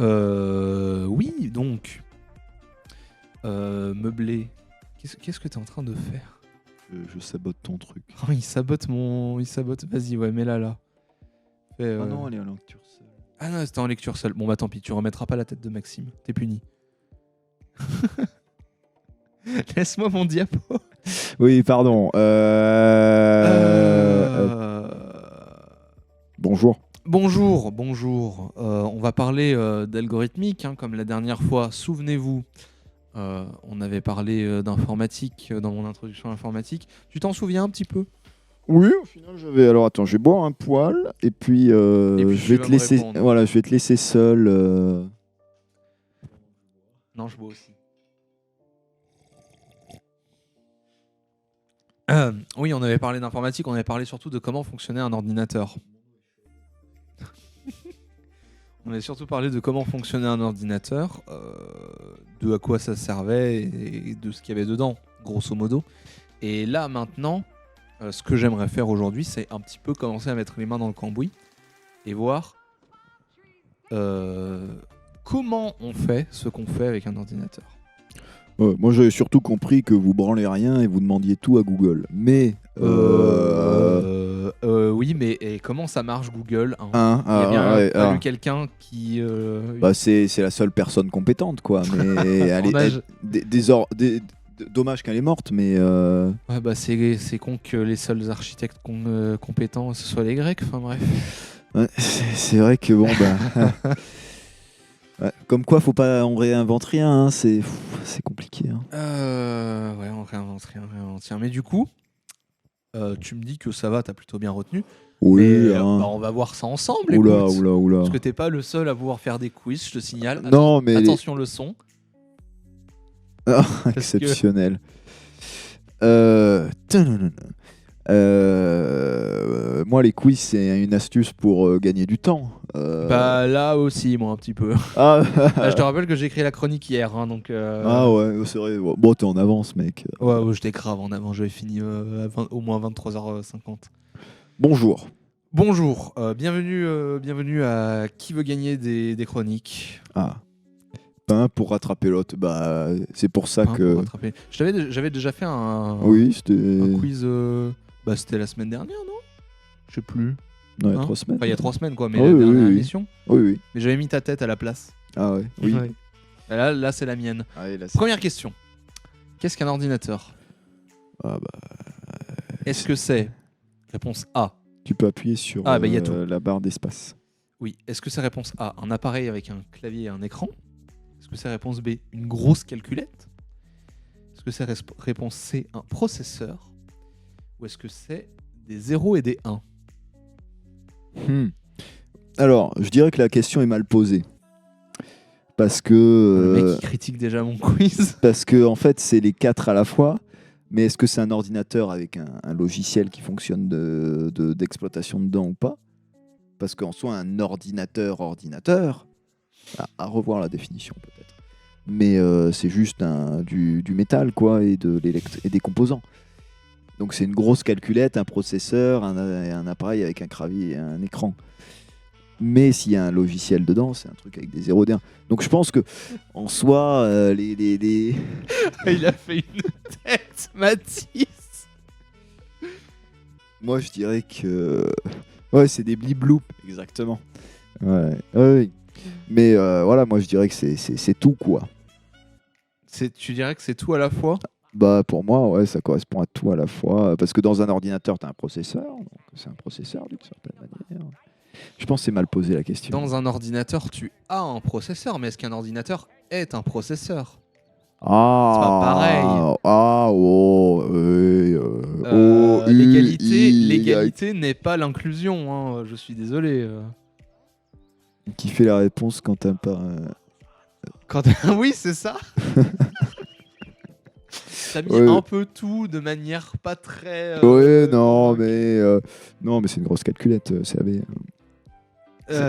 Oui, donc. Meublé. Qu'est-ce que t'es en train de faire? Je sabote ton truc. Oh, il sabote mon. Il sabote. Vas-y, ouais, mets-la là. Fais, Ah non, elle est en lecture seule. Ah non, c'était en lecture seule. Bon, bah tant pis, tu remettras pas la tête de Maxime. T'es puni. Laisse-moi mon diapo. Oui, pardon. Bonjour. Bonjour. On va parler d'algorithmique, hein, comme la dernière fois. Souvenez-vous, on avait parlé d'informatique dans mon introduction à l'informatique. Tu t'en souviens un petit peu? Oui, au final, j'avais. Alors attends, je vais boire un poil et puis, puis je tu vais vas te me laisser. répondre. Voilà, je vais te laisser seul. Non, je bois aussi. Oui, on avait parlé d'informatique, on avait parlé surtout de comment fonctionnait un ordinateur. On avait surtout parlé de comment fonctionnait un ordinateur, de à quoi ça servait et de ce qu'il y avait dedans, grosso modo. Et là, maintenant, ce que j'aimerais faire aujourd'hui, c'est un petit peu commencer à mettre les mains dans le cambouis et voir comment on fait ce qu'on fait avec un ordinateur. Moi, j'avais surtout compris que vous branlez rien et vous demandiez tout à Google. Mais. Oui, mais et comment ça marche Google, hein? Il y a bien fallu quelqu'un qui... Bah, c'est la seule personne compétente, quoi. Mais dommage qu'elle est morte, mais. Ouais, bah c'est con que les seuls architectes compétents, ce soient les Grecs, enfin bref. Ouais, c'est vrai que bon, bah. Ouais, comme quoi, faut pas, on réinvente rien, hein, c'est compliqué. Hein. Ouais, on réinvente rien. Mais du coup, tu me dis que ça va, t'as plutôt bien retenu. Oui, mais hein. bah, on va voir ça ensemble, Oula. Parce que t'es pas le seul à pouvoir faire des quiz, je te signale. Non, mais attention le son. Ah, exceptionnel. Moi, les quiz, c'est une astuce pour gagner du temps. Bah là aussi, moi, un petit peu. Ah, Je te rappelle que j'ai écrit la chronique hier, hein, donc... Ah ouais, c'est vrai. Bon, t'es en avance, mec. Ouais, j'étais grave en avant, j'avais fini au moins 23h50. Bonjour. Bonjour, bienvenue à Qui veut gagner des chroniques. Ah. Pain pour rattraper l'autre. Bah, c'est pour ça Pain que... pour rattraper. J'avais déjà fait un quiz... Bah, c'était la semaine dernière, non? Je sais plus. Non, il y a 3 semaines. Enfin, il y a 3 semaines, quoi, mais Ah, la oui, dernière oui. émission. Oui. Mais j'avais mis ta tête à la place. Ah ouais, oui. Ouais. Là, c'est la mienne. Ah, là, Première question. Qu'est-ce qu'un ordinateur? Ah bah... Est-ce que c'est... Réponse A. Tu peux appuyer sur y a tout. la barre d'espace. Oui. Est-ce que c'est réponse A, un appareil avec un clavier et un écran? Est-ce que c'est réponse B, une grosse calculette? Est-ce que c'est réponse C, un processeur? Ou est-ce que c'est des 0 et des 1? Alors, je dirais que la question est mal posée. Parce que... Le mec, il critique déjà mon quiz. Parce que, en fait, c'est les 4 à la fois. Mais est-ce que c'est un ordinateur avec un logiciel qui fonctionne d'exploitation dedans ou pas? Parce qu'en soi, un ordinateur, à revoir la définition peut-être. Mais c'est juste du métal, quoi, et des composants. Donc c'est une grosse calculette, un processeur, un appareil avec un clavier et un écran. Mais s'il y a un logiciel dedans, c'est un truc avec des 0 et des 1. Donc je pense que en soi, Il a fait une tête, Mathis. Moi, je dirais que... Ouais, c'est des blip-bloop, exactement. Ouais. Mais voilà, moi, je dirais que c'est tout, quoi. Tu dirais que c'est tout à la fois? Bah, pour moi, ouais, ça correspond à tout à la fois. Parce que dans un ordinateur, tu as un processeur. Donc c'est un processeur, d'une certaine manière. Je pense que c'est mal posé, la question. Dans un ordinateur, tu as un processeur, mais est-ce qu'un ordinateur est un processeur? Ah, c'est pas pareil. Ah, oh, l'égalité n'est pas l'inclusion, hein, je suis désolé. Qui fait la réponse quand t'as pas... Oui, c'est ça. T'as mis un peu tout de manière pas très... non, mais c'est une grosse calculette, CAV.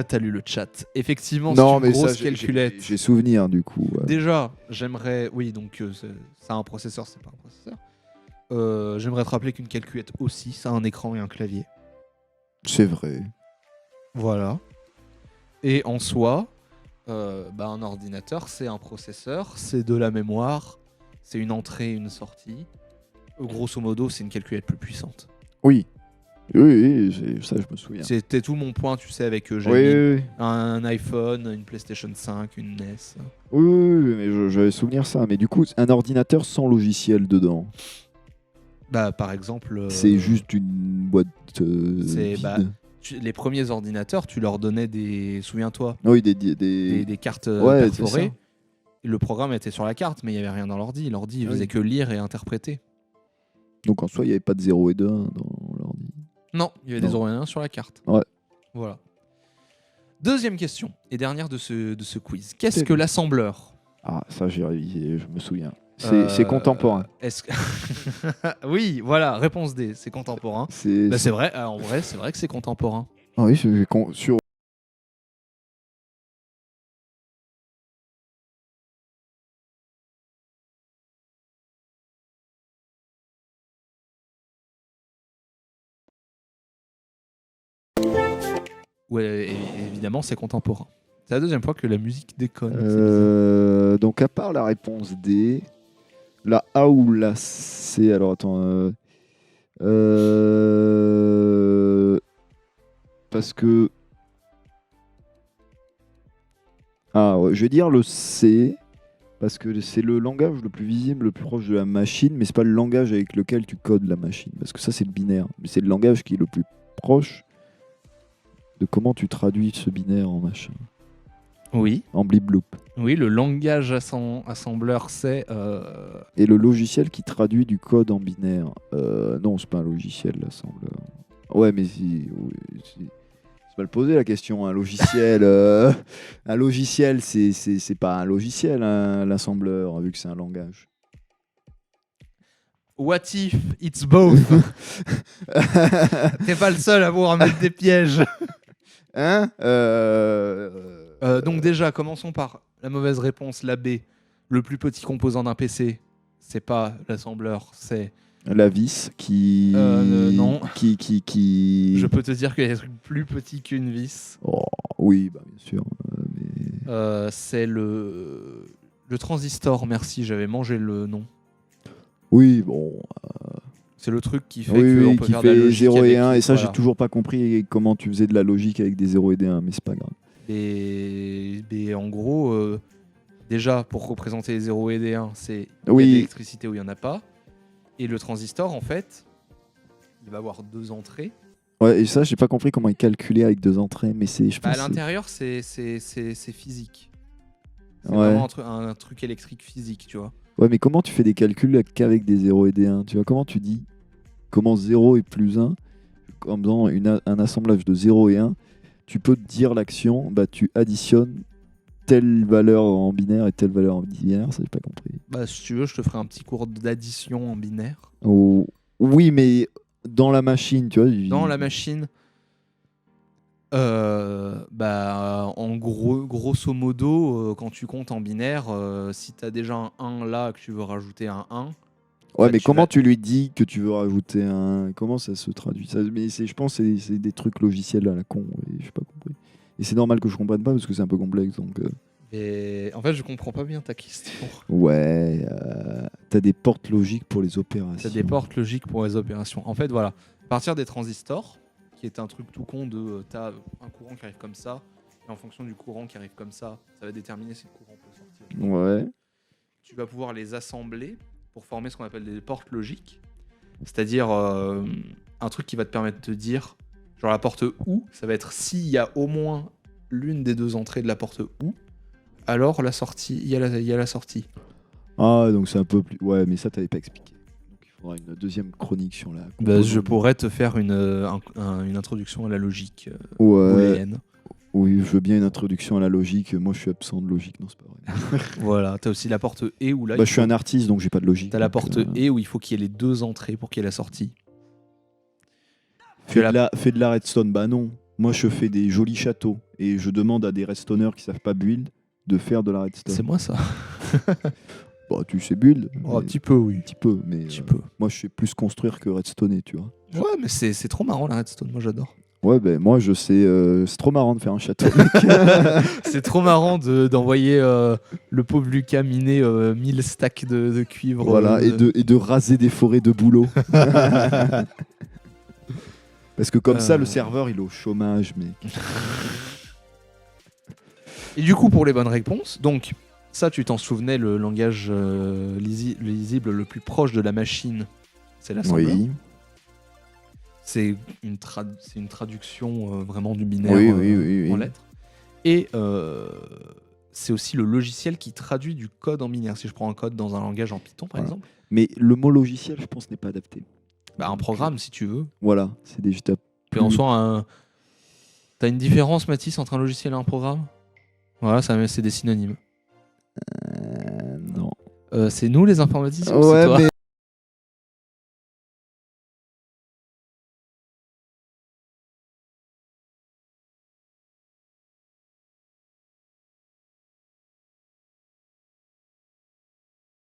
T'as lu le chat. Effectivement, c'est une grosse calculette. J'ai souvenir, du coup. Déjà, j'aimerais... Oui, donc ça a un processeur, c'est pas un processeur. J'aimerais te rappeler qu'une calculette aussi, ça a un écran et un clavier. C'est vrai. Voilà. Et en soi, Un ordinateur, c'est un processeur, c'est de la mémoire, c'est une entrée et une sortie. Grosso modo, c'est une calculette plus puissante. Oui. Oui, ça je me souviens. C'était tout mon point, tu sais, avec Oui, oui, oui. un iPhone, une PlayStation 5, une NES. Oui, oui, oui, mais j'avais souvenir ça. Mais du coup, un ordinateur sans logiciel dedans, Par exemple... c'est juste une boîte c'est, vide. Les premiers ordinateurs, tu leur donnais des... Souviens-toi, Oui, des cartes Ouais, c'est perforées. ça. Le programme était sur la carte, mais il n'y avait rien dans l'ordi. L'ordi, il Oui. faisait que lire et interpréter. Donc en soi, il n'y avait pas de 0 et de 1 dans l'ordi. Non, il y avait des 0 et 1 sur la carte. Ouais. Voilà. Deuxième question, et dernière de ce quiz. Qu'est-ce que l'assembleur ? Ah, ça j'ai révisé, je me souviens. C'est contemporain. Est-ce que... Oui, voilà, réponse D, c'est contemporain. C'est vrai, en vrai, c'est vrai que c'est contemporain. Ah oui, sur... Ouais, évidemment, c'est contemporain. C'est la deuxième fois que la musique déconne. Donc à part la réponse D, la A ou la C, alors attends... parce que... Ah ouais, je vais dire le C, parce que c'est le langage le plus visible, le plus proche de la machine, mais c'est pas le langage avec lequel tu codes la machine, parce que ça c'est le binaire, mais c'est le langage qui est le plus proche de comment tu traduis ce binaire en machin, Oui. en blip-bloop. Oui, le langage assembleur, c'est... Et le logiciel qui traduit du code en binaire, non, c'est pas un logiciel l'assembleur. Ouais, mais si... Oui, si. C'est pas le poser la question. Un logiciel, c'est pas un logiciel, hein, l'assembleur, vu que c'est un langage. What if it's both? T'es pas le seul à vouloir mettre des pièges. Hein Donc déjà, commençons par la mauvaise réponse, la B. Le plus petit composant d'un PC, c'est pas l'assembleur, c'est... La vis qui... non. Qui... Je peux te dire qu'il y a des trucs plus petits qu'une vis. Oh, oui, bah, bien sûr. C'est le transistor, merci, j'avais mangé le nom. Oui, bon... C'est le truc qui fait qu'on peut qui faire de la fait logique 0 et avec, 1, et ça voilà. j'ai toujours pas compris comment tu faisais de la logique avec des 0 et des 1, mais c'est pas grave. Et en gros, déjà, pour représenter les 0 et des 1, c'est il y a Oui. de l'électricité où il n'y en a pas. Et le transistor, en fait, il va avoir deux entrées. Ouais, et ça, j'ai pas compris comment il calculait avec deux entrées, mais c'est... À l'intérieur, c'est physique. C'est Ouais. vraiment un truc électrique physique, tu vois. Ouais, mais comment tu fais des calculs qu'avec des 0 et des 1? Tu vois, comment tu dis comment 0 et plus 1, en faisant un assemblage de 0 et 1, tu peux te dire l'action, bah tu additionnes telle valeur en binaire et telle valeur en binaire, ça j'ai pas compris. Bah, si tu veux, je te ferai un petit cours d'addition en binaire. Oh, oui, mais dans la machine, tu vois. Dans la machine, en gros, grosso modo, quand tu comptes en binaire, si tu as déjà un 1 là, que tu veux rajouter un 1... Ouais, bah, mais comment tu lui dis que tu veux rajouter un... Comment ça se traduit ça, mais je pense que c'est des trucs logiciels à la con, et j'ai pas compris. Et c'est normal que je comprenne pas, parce que c'est un peu complexe, donc... Et en fait, je comprends pas bien ta question. Ouais, t'as des portes logiques pour les opérations. T'as des portes logiques pour les opérations. En fait, voilà, à partir des transistors, qui est un truc tout con de t'as un courant qui arrive comme ça, et en fonction du courant qui arrive comme ça va déterminer si le courant peut sortir. Ouais. Tu vas pouvoir les assembler pour former ce qu'on appelle des portes logiques, c'est-à-dire un truc qui va te permettre de te dire, genre la porte OU, ça va être s'il y a au moins l'une des deux entrées de la porte OU, alors la sortie, il y a la sortie. Ah, donc c'est un peu plus... Ouais, mais ça, t'avais pas expliqué. Donc il faudra une deuxième chronique sur la... Je pourrais te faire une introduction à la logique ouais. booléenne. Oui, je veux bien une introduction à la logique. Moi, je suis absent de logique. Non, c'est pas vrai. Voilà, t'as aussi la porte E où là... je suis un artiste, donc j'ai pas de logique. T'as la porte E où il faut qu'il y ait les deux entrées pour qu'il y ait la sortie. Fais de la redstone. Bah non. Moi, je fais des jolis châteaux. Et je demande à des redstoneers qui savent pas build de faire de la redstone. C'est moi, ça. Bah, tu sais build. Oh, un petit peu, oui. Un petit peu, mais Petit peu. moi, je sais plus construire que redstoner, tu vois. Ouais, mais c'est trop marrant, la redstone. Moi, j'adore. Ouais, ben moi je sais, c'est trop marrant de faire un château. C'est trop marrant d'envoyer le pauvre Lucas miner 1000 stacks de cuivre. Voilà, et de raser des forêts de boulot. Parce que comme ça, le serveur il est au chômage, mais. Et du coup, pour les bonnes réponses, donc ça, tu t'en souvenais, le langage lisible le plus proche de la machine, c'est l'assembleur. Oui, C'est une traduction vraiment du binaire oui. en lettres. Et c'est aussi le logiciel qui traduit du code en binaire. Si je prends un code dans un langage en Python, par Voilà. exemple, Mais le mot logiciel, je pense, n'est pas adapté. bah, un programme, si tu veux. Voilà, c'est déjà Puis en soi, t'as une différence, Mathis, entre un logiciel et un programme? Voilà, c'est des synonymes. non. C'est nous les informaticiens ou c'est Ouais, toi? mais.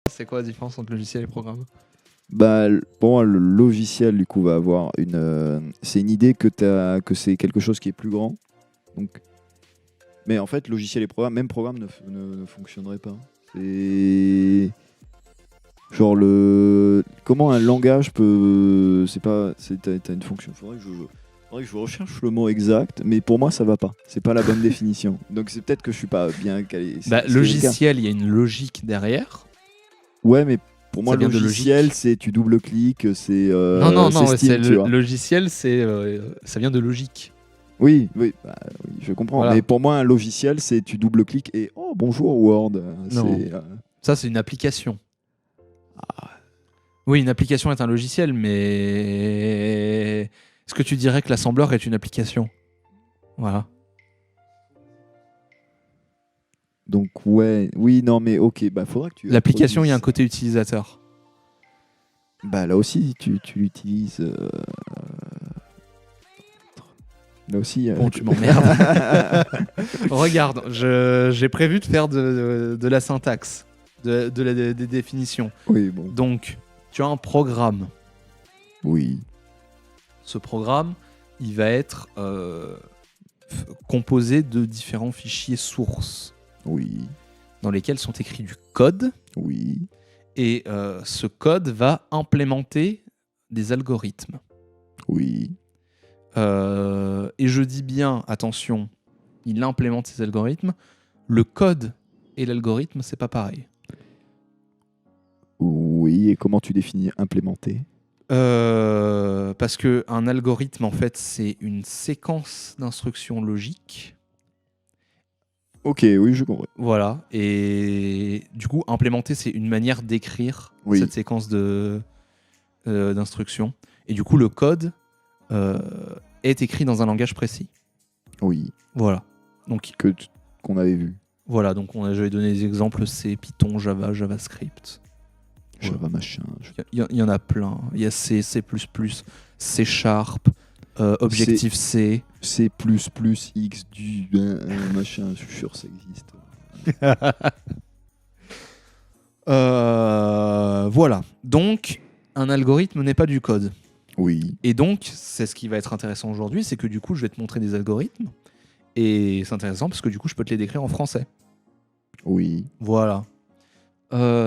C'est quoi la différence entre logiciel et programme? Bah, pour moi, le logiciel, du coup, va avoir une. C'est une idée que c'est quelque chose qui est plus grand. Donc. Mais en fait, logiciel et programme, même programme ne fonctionnerait pas. C'est. Genre comment un langage peut. C'est pas. T'as une fonction. Faudrait que je recherche le mot exact, mais pour moi, ça va pas. C'est pas la bonne définition. Donc c'est peut-être que je suis pas bien calé. Bah, C'est le cas. logiciel, il y a une logique derrière. Ouais, mais pour moi, Ça vient de logiciel, logique. c'est tu double-cliques, c'est. Non, c'est ouais, Steam, tu vois. logiciel, ça vient de logique. Oui, oui, je comprends. Voilà. Mais pour moi, un logiciel, c'est tu double-cliques et oh bonjour Word. Non. C'est, Ça, c'est une application. Oui, une application est un logiciel, mais est-ce que tu dirais que l'assembleur est une application? Voilà. Donc ouais, oui, non, mais ok, bah faudra que tu. L'application, il y a un côté utilisateur. Bah là aussi, tu l'utilises. Là aussi. Bon, tu m'emmerdes. Regarde, j'ai prévu de faire de la syntaxe, des définitions. Oui, bon. Donc, tu as un programme. Oui, Ce programme, il va être composé de différents fichiers sources oui, dans lesquels sont écrits du code. oui, Et ce code va implémenter des algorithmes. oui, Et je dis bien, attention, il implémente ces algorithmes. Le code et l'algorithme, c'est pas pareil. oui. Et comment tu définis implémenter? Parce que un algorithme, en fait, c'est une séquence d'instructions logiques. Ok, oui, je comprends. Voilà. Et du coup, implémenter, c'est une manière d'écrire Oui. cette séquence d'instructions. Et du coup, le code est écrit dans un langage précis. Oui, Voilà. Donc, qu'on avait vu. voilà. Donc, j'avais donné des exemples C, Python, Java, JavaScript. Java machin. Il y en a plein. Il y a C, C++, C Sharp, Objective-C. C++, X, du machin, je suis sûr ça existe. Voilà. Donc, un algorithme n'est pas du code. Oui, Et donc, c'est ce qui va être intéressant aujourd'hui, c'est que du coup, je vais te montrer des algorithmes. Et c'est intéressant parce que du coup, je peux te les décrire en français. oui. Voilà.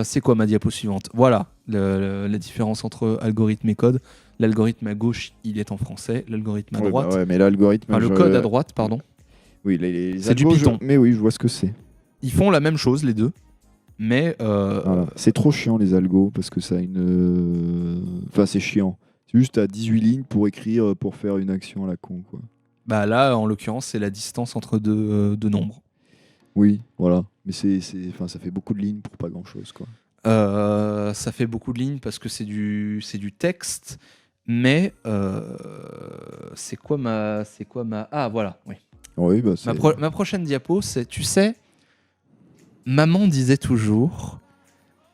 C'est quoi ma diapo suivante? Voilà la différence entre algorithme et code. L'algorithme à gauche, il est en français. L'algorithme à Ouais, droite, bah ouais, mais l'algorithme. enfin, le code à droite, pardon. Oui, les C'est du algos, Python. Mais oui, je vois ce que c'est. Ils font la même chose, les deux. Mais Voilà. C'est trop chiant les algos parce que ça a une. Enfin, c'est chiant. C'est juste à 18 lignes pour écrire, pour faire une action à la con, quoi. bah là, en l'occurrence, c'est la distance entre deux nombres. Oui, voilà. Mais enfin, ça fait beaucoup de lignes pour pas grand chose, quoi. Ça fait beaucoup de lignes parce que c'est du texte. Mais c'est quoi ma... Ah, voilà, oui. Oui, bah c'est. Ma prochaine diapo, c'est, tu sais, maman disait toujours,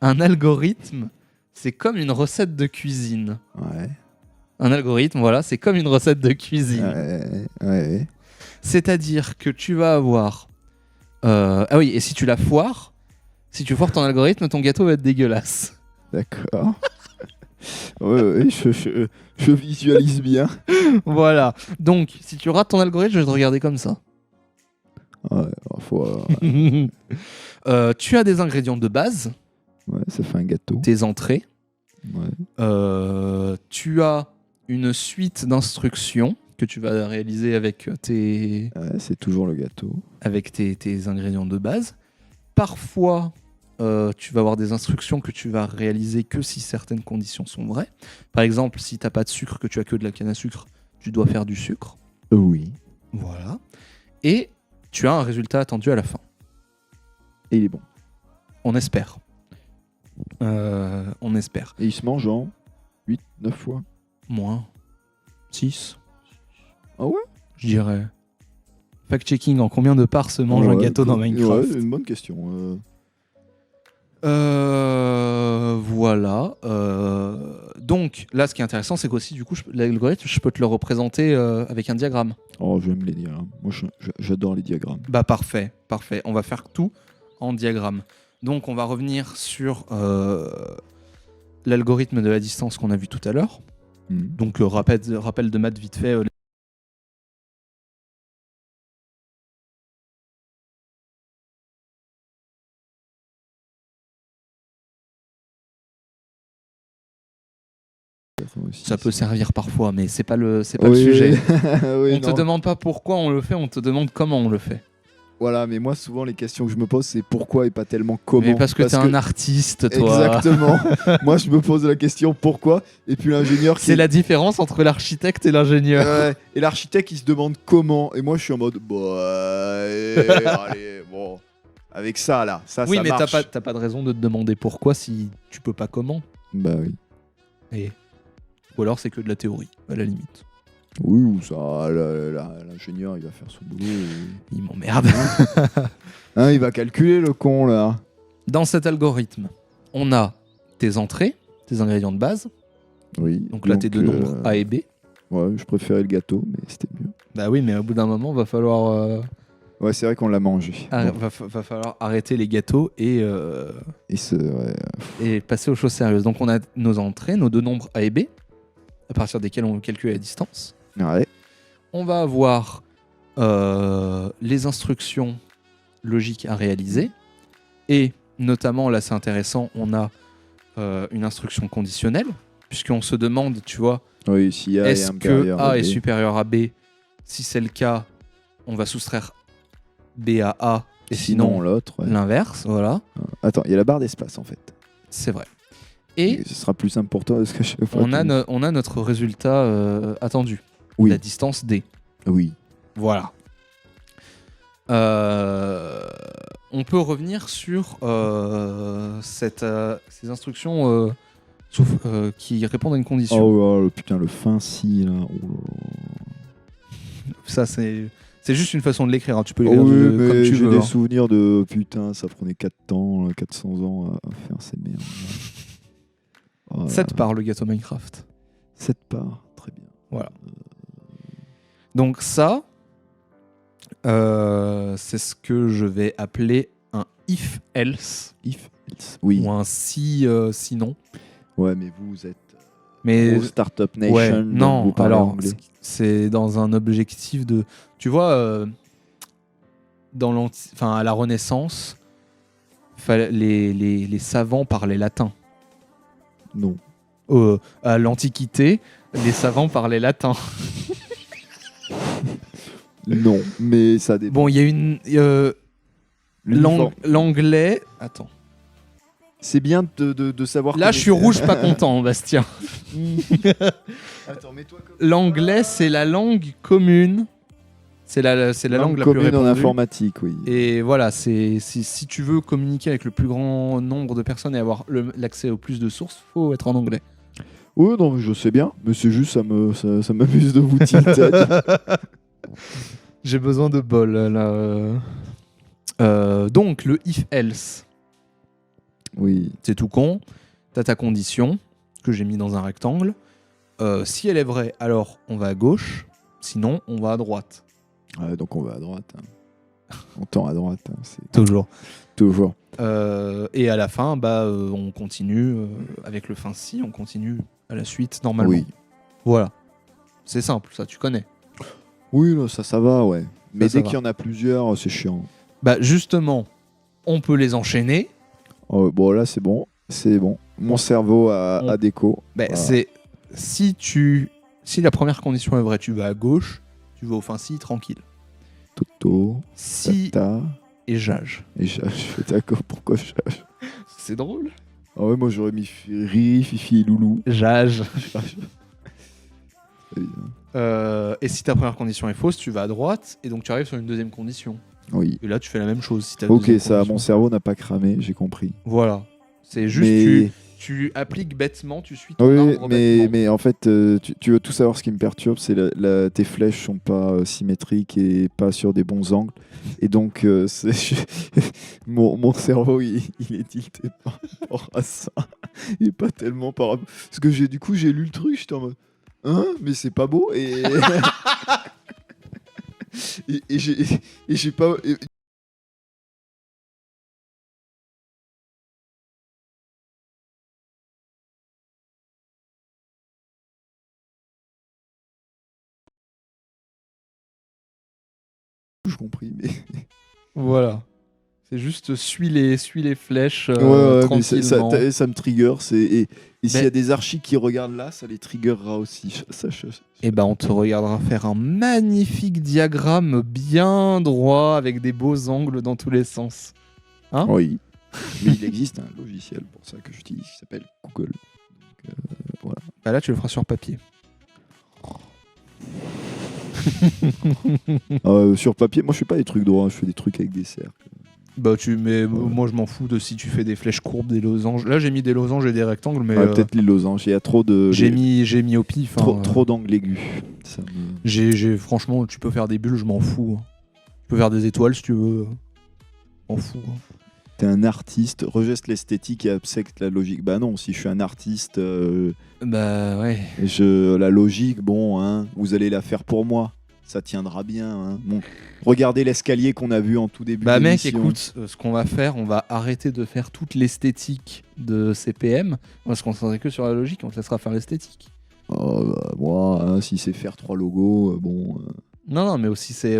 un algorithme, c'est comme une recette de cuisine. Ouais. Un algorithme, voilà, c'est comme une recette de cuisine. Ouais. C'est-à-dire que tu vas avoir... Ah oui, et si tu la foires, si tu foires ton algorithme, ton gâteau va être dégueulasse. D'accord. Ouais, je visualise bien. Voilà. Donc, si tu rates ton algorithme, je vais te regarder comme ça. Ouais, faut, Tu as des ingrédients de base, ouais, ça fait un gâteau. tes entrées. Ouais. Tu as une suite d'instructions que tu vas réaliser avec tes C'est toujours le gâteau. tes ingrédients de base. Parfois, tu vas avoir des instructions que tu vas réaliser que si certaines conditions sont vraies. Par exemple, si tu n'as pas de sucre, que tu as que de la canne à sucre, tu dois faire du sucre. Oui. Voilà. Et tu as un résultat attendu à la fin. Et il est bon. On espère. On espère. Et il se mange en 8, 9 fois. Moins 6. Ah ouais? Je dirais. Fact-checking, en combien de parts se mange un gâteau dans Minecraft? Ouais, une bonne question. Voilà. Donc, là, ce qui est intéressant, c'est qu'aussi, du coup, l'algorithme, je peux te le représenter avec un diagramme. Oh, j'aime les diagrammes. Moi, j'adore les diagrammes. Bah, parfait, parfait. On va faire tout en diagramme. Donc, on va revenir sur l'algorithme de la distance qu'on a vu tout à l'heure. Donc, rappel de maths vite fait. Ça peut servir parfois, mais c'est pas le sujet. Oui, On te demande pas pourquoi on le fait, on te demande comment on le fait. Voilà, mais moi, souvent, les questions que je me pose, c'est pourquoi et pas tellement comment. Mais parce que t'es un artiste, toi. Exactement. Moi, je me pose la question pourquoi, et puis l'ingénieur... C'est la différence entre l'architecte et l'ingénieur. Et l'architecte, il se demande comment, et moi, je suis en mode... allez, bon... Avec ça, là, ça oui, mais marche. t'as pas de raison de te demander pourquoi si tu peux pas comment. Bah oui. Ou alors c'est que de la théorie, à la limite. Oui, ou ça, l'ingénieur, il va faire son boulot. Il m'emmerde. Hein, il va calculer, le con, là. Dans cet algorithme, on a tes entrées, tes ingrédients de base. Oui. Donc là, tes deux nombres A et B. Ouais, je préférais le gâteau, mais c'était mieux. Bah oui, mais au bout d'un moment, va falloir... Ouais, c'est vrai qu'on l'a mangé. Va falloir arrêter les gâteaux et passer aux choses sérieuses. Donc on a nos entrées, nos deux nombres A et B, à partir desquels on calcule la distance. Ouais. On va avoir les instructions logiques à réaliser. Et notamment, là c'est intéressant, on a une instruction conditionnelle, puisqu'on se demande, tu vois, oui, si A est-ce que A est supérieur à B? Si c'est le cas, on va soustraire B à A, et sinon l'autre. Ouais. L'inverse, voilà. Attends, il y a la barre d'espace en fait. C'est vrai. Et ce sera plus simple pour toi parce que chaque fois on a notre résultat attendu. Oui. La distance D. Oui. Voilà. On peut revenir sur ces instructions qui répondent à une condition. Oh putain, le fin si là. Oh là là. Ça c'est juste une faççon de l'écrire, hein. Tu peux l'écrire oui, comme tu veux. J'ai des souvenirs de putain, ça prenait 400 ans à faire ces merdes. 7 parts le gâteau Minecraft. 7 parts, très bien. Voilà. Donc ça, c'est ce que je vais appeler un if-else. If-else, oui. Ou un sinon. Ouais, mais vous êtes Startup Nation. Ouais, non, vous parlez alors anglais. c'est dans un objectif de... Tu vois, à la Renaissance, les savants parlaient latin. Non. À l'Antiquité, les savants parlaient latin. Non, mais ça dépend. Bon, il y a une... l'anglais... Attends. C'est bien de savoir... Là, je suis rouge, pas content, Bastien. Attends, mets-toi comme... L'anglais, c'est la langue commune. C'est la langue la plus répandue. En informatique, oui. Et voilà, si tu veux communiquer avec le plus grand nombre de personnes et avoir l'accès au plus de sources, faut être en anglais. Oui, non, je sais bien, mais c'est juste, ça m'amuse de vous tilter. J'ai besoin de bol, là. Donc, le if-else. Oui. C'est tout con. T'as ta condition, que j'ai mis dans un rectangle. Si elle est vraie, alors on va à gauche. Sinon, on va à droite. Ouais, donc on va à droite. On tend à droite, hein, c'est Toujours. toujours. Et à la fin, on continue avec le fin si, on continue à la suite normalement. Oui. Voilà. C'est simple, ça tu connais. Oui, là, ça va, ouais. Mais Ça dès va. qu'il y en a plusieurs, c'est chiant. Bah justement, on peut les enchaîner. Oh, bon, là, c'est bon. C'est bon. Mon cerveau on- a déco. Bah, Voilà. c'est si la première condition est vraie, tu vas à gauche, tu vas au fin si tranquille. Toto, Si Tata, et jage. et je suis d'accord, pourquoi Jage? C'est drôle. Ah ouais, moi j'aurais mis Riri, Fifi et Loulou. Jage. Très bien. Et si ta première condition est fausse, tu vas à droite et donc tu arrives sur une deuxième condition. Oui. Et là, tu fais la même chose. Si t'as Ok, deuxième ça, condition. mon cerveau n'a pas cramé, j'ai compris. Voilà. C'est juste Mais... tu appliques bêtement, tu suis ton Oui, arbre bêtement. mais en fait, tu veux tout savoir. Ce qui me perturbe, c'est tes flèches sont pas symétriques et pas sur des bons angles. Et donc, mon cerveau, il est tilté par rapport à ça. Et pas tellement par rapport... Parce que du coup, j'ai lu le truc, j'étais en mode... Hein? Mais c'est pas beau et... et j'ai pas... J'ai compris, mais... Voilà. C'est juste suis les flèches Ouais, mais tranquillement. ça me trigger. Et s'il y a des archis qui regardent là, ça les triggerera aussi. Et ben on te regardera faire un magnifique diagramme bien droit avec des beaux angles dans tous les sens. Hein? Oui. Mais il existe un logiciel pour ça que j'utilise qui s'appelle Google. Donc, voilà. Bah là tu le feras sur papier. Sur papier, moi je fais pas des trucs droits, je fais des trucs avec des cercles. Bah moi je m'en fous de si tu fais des flèches courbes, des losanges. Là j'ai mis des losanges et des rectangles, mais Peut-être les losanges. Il y a trop de. j'ai mis au pif. Trop d'angles aigus. Ça me- Franchement, tu peux faire des bulles, je m'en fous. Tu peux faire des étoiles si tu veux. M'en fous. T'es un artiste, rejette l'esthétique et accepte la logique. Bah non, si je suis un artiste, Bah ouais. la logique, bon, hein, vous allez la faire pour moi. Ça tiendra bien. Hein. Bon, regardez l'escalier qu'on a vu en tout début Bah mec, d'émission. écoute, ce qu'on va faire, on va arrêter de faire toute l'esthétique de CPM. On va se concentrer que sur la logique, on te laissera faire l'esthétique. Oh, bah, moi, hein, si c'est faire 3 logos, bon... Non, mais aussi c'est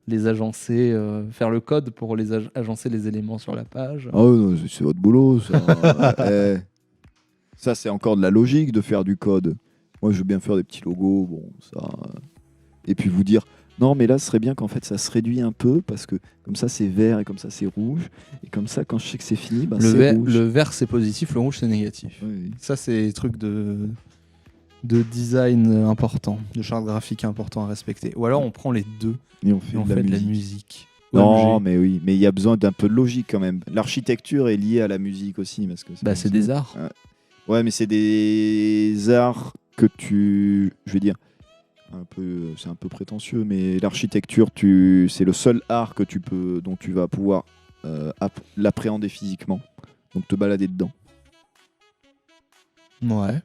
les agencer, faire le code pour les agencer les éléments sur la page. Ah ouais, non, c'est votre boulot, ça. Ça, c'est encore de la logique de faire du code. Moi, je veux bien faire des petits logos, bon, ça... Et puis vous dire, non, mais là, ce serait bien qu'en fait, ça se réduit un peu, parce que comme ça, c'est vert, et comme ça, c'est rouge. Et comme ça, quand je sais que c'est fini, bah, c'est rouge. Le vert c'est positif, le rouge c'est négatif. Oui. Ça c'est des trucs de design important, de charte graphique important à respecter. Ou alors on prend les deux Et on et fait, on de, la fait de la musique. musique. Non, OMG. mais oui, mais il y a besoin d'un peu de logique quand même. L'architecture est liée à la musique aussi, parce que Bah c'est des arts. Ouais, mais c'est des arts que je vais dire, c'est un peu prétentieux, mais l'architecture, c'est le seul art dont tu vas pouvoir l'appréhender physiquement, donc te balader dedans. Ouais.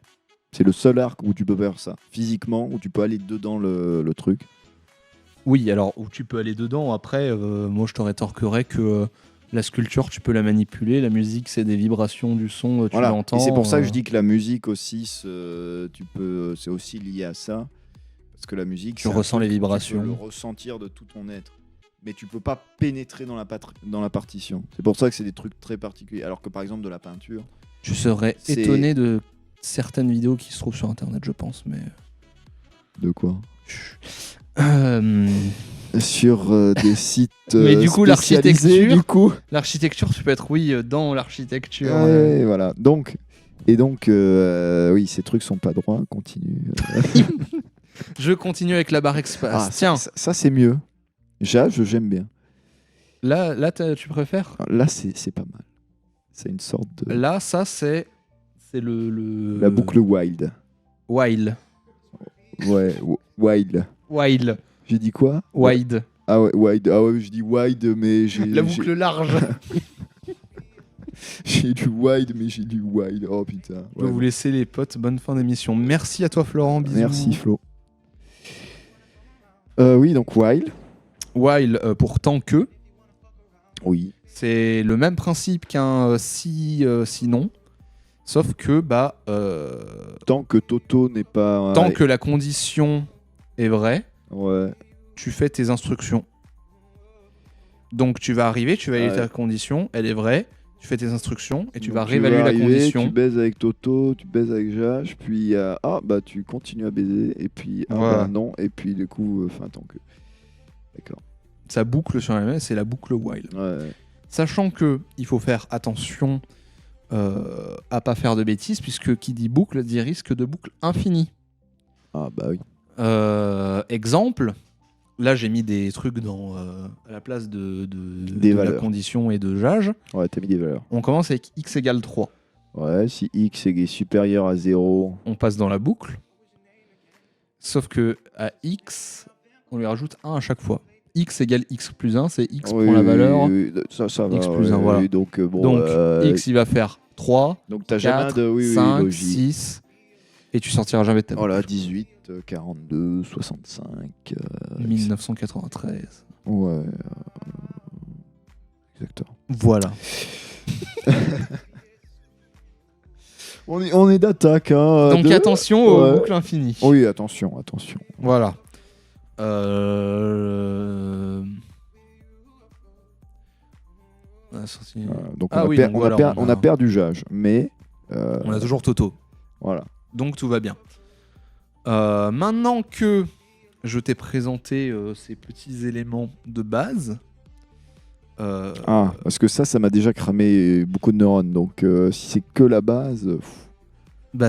C'est le seul art où tu peux faire ça physiquement, où tu peux aller dedans le truc. Oui, alors où tu peux aller dedans. Après, moi je te rétorquerais que la sculpture, tu peux la manipuler. La musique, c'est des vibrations du son, tu Voilà. l'entends. Et c'est pour ça que je dis que la musique aussi, c'est aussi lié à ça. Parce que la musique, Tu ressens les vibrations. Tu peux le ressentir de tout ton être. Mais tu peux pas pénétrer dans la partition. C'est pour ça que c'est des trucs très particuliers. Alors que par exemple de la peinture... Tu serais étonné de certaines vidéos qui se trouvent sur Internet, je pense. Mais De quoi? Euh, Sur des sites Mais du coup, spécialisés, l'architecture- du coup. L'architecture, tu peux être, dans l'architecture. Ouais, voilà. Donc, oui, ces trucs sont pas droits. Continue. Je continue avec la barre espace. Ah, Tiens, ça c'est mieux. J'aime bien. là tu préfères? Là, c'est pas mal. C'est une sorte de... Là, ça, c'est le... La boucle wild. Wild. Ouais, wild. Wild. J'ai dit quoi? Wide. Ah ouais, wide. Ah ouais, je dis wide, mais La boucle large. J'ai du wide, mais j'ai du wide. Oh putain. Je vais vous laisser les potes. Bonne fin d'émission. Merci à toi, Florent. Bisous. Merci, Flo. Oui, donc wild. While pour tant que. Oui. C'est le même principe qu'un si non, sauf que Tant que Toto n'est pas... tant que la condition est vraie, Ouais. tu fais tes instructions. Donc tu vas arriver, tu vas évaluer ta condition, elle est vraie, tu fais tes instructions et tu Donc, vas réévaluer la arriver, condition. Tu baises avec Toto, tu baises avec Jash, puis tu continues à baiser, et puis Voilà. non, et puis du coup, tant que... D'accord. Ça boucle sur la c'est la boucle while. Ouais. Sachant que il faut faire attention à pas faire de bêtises, puisque qui dit boucle dit risque de boucle infinie. Ah bah oui. Exemple, là j'ai mis des trucs à la place de la valeurs. condition et de jage. Ouais, t'as mis des valeurs. On commence avec x égale 3. Ouais, si x est supérieur à 0... On passe dans la boucle. Sauf que à x, on lui rajoute 1 à chaque fois. X égale x plus 1, c'est x prend la valeur. Oui, ça va. X plus 1, voilà. Oui, donc, X, il va faire 3, donc t'as 4, jamais de... 5, logique. 6, et tu sortiras jamais de ta boucle. Voilà, 18, 42, 65... 1993. Ouais. Exactement. Voilà. On est d'attaque. Hein, Donc attention aux boucles infinies. Oui, attention. Voilà. Donc Ah on, oui, donc voilà, on a perdu Jage, mais... on a toujours Toto. Voilà. Donc tout va bien. Maintenant que je t'ai présenté ces petits éléments de base... parce que ça m'a déjà cramé beaucoup de neurones. Donc si c'est que la base...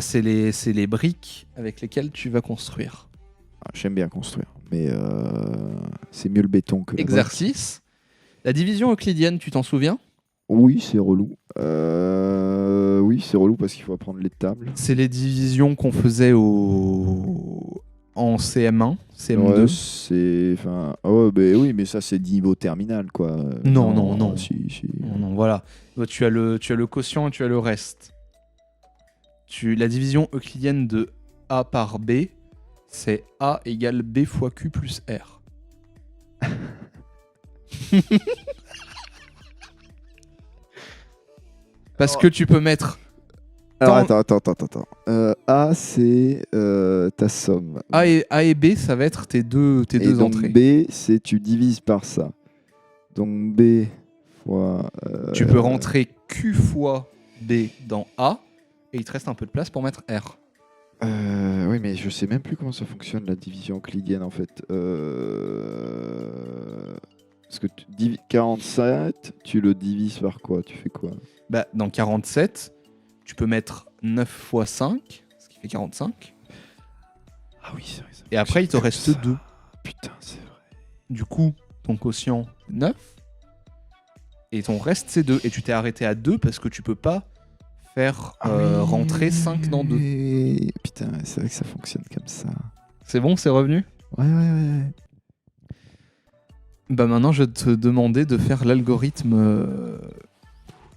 c'est les briques avec lesquelles tu vas construire. J'aime bien construire, mais c'est mieux le béton que... Exercice. La division euclidienne, tu t'en souviens ? Oui, c'est relou. Oui, c'est relou parce qu'il faut apprendre les tables. C'est les divisions qu'on faisait en CM1, CM2. Ouais, c'est... oui, mais ça, c'est niveau terminal, quoi. Non. Si. Non, voilà. Tu as le quotient et tu as le reste. La division euclidienne de A par B, c'est A égale B fois Q plus R. Parce que tu peux mettre... Alors, attends. A, c'est ta somme. A et B, ça va être tes deux donc entrées. B, c'est tu divises par ça. Donc B fois... Tu peux rentrer Q fois B dans A, et il te reste un peu de place pour mettre R. Oui, mais je sais même plus comment ça fonctionne, la division euclidienne, en fait. Parce que 47, tu le divises par quoi ? Tu fais quoi ? Dans 47, tu peux mettre 9 fois 5, ce qui fait 45. Ah oui, c'est vrai. Et après, il te reste 2. Putain, c'est vrai. Du coup, ton quotient, 9. Et ton reste, c'est 2. Et tu t'es arrêté à 2 parce que tu peux pas faire rentrer 5 dans 2. Putain, c'est vrai que ça fonctionne comme ça. C'est bon, c'est revenu ? Ouais. Maintenant, je vais te demander de faire l'algorithme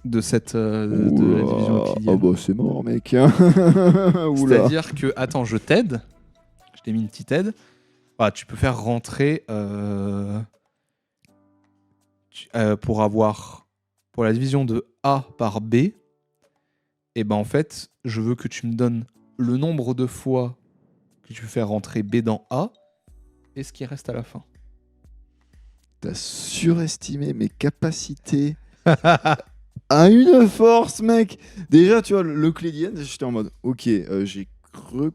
de cette de la division euclidienne. C'est mort, mec. C'est-à-dire que, attends, je t'aide. Je t'ai mis une petite aide. Tu peux faire rentrer pour la division de A par B. Et en fait, je veux que tu me donnes le nombre de fois que tu peux faire rentrer B dans A et ce qui reste à la fin. T'as surestimé mes capacités à une force, mec. Déjà, tu vois, l'euclidienne, j'étais en mode, ok, j'ai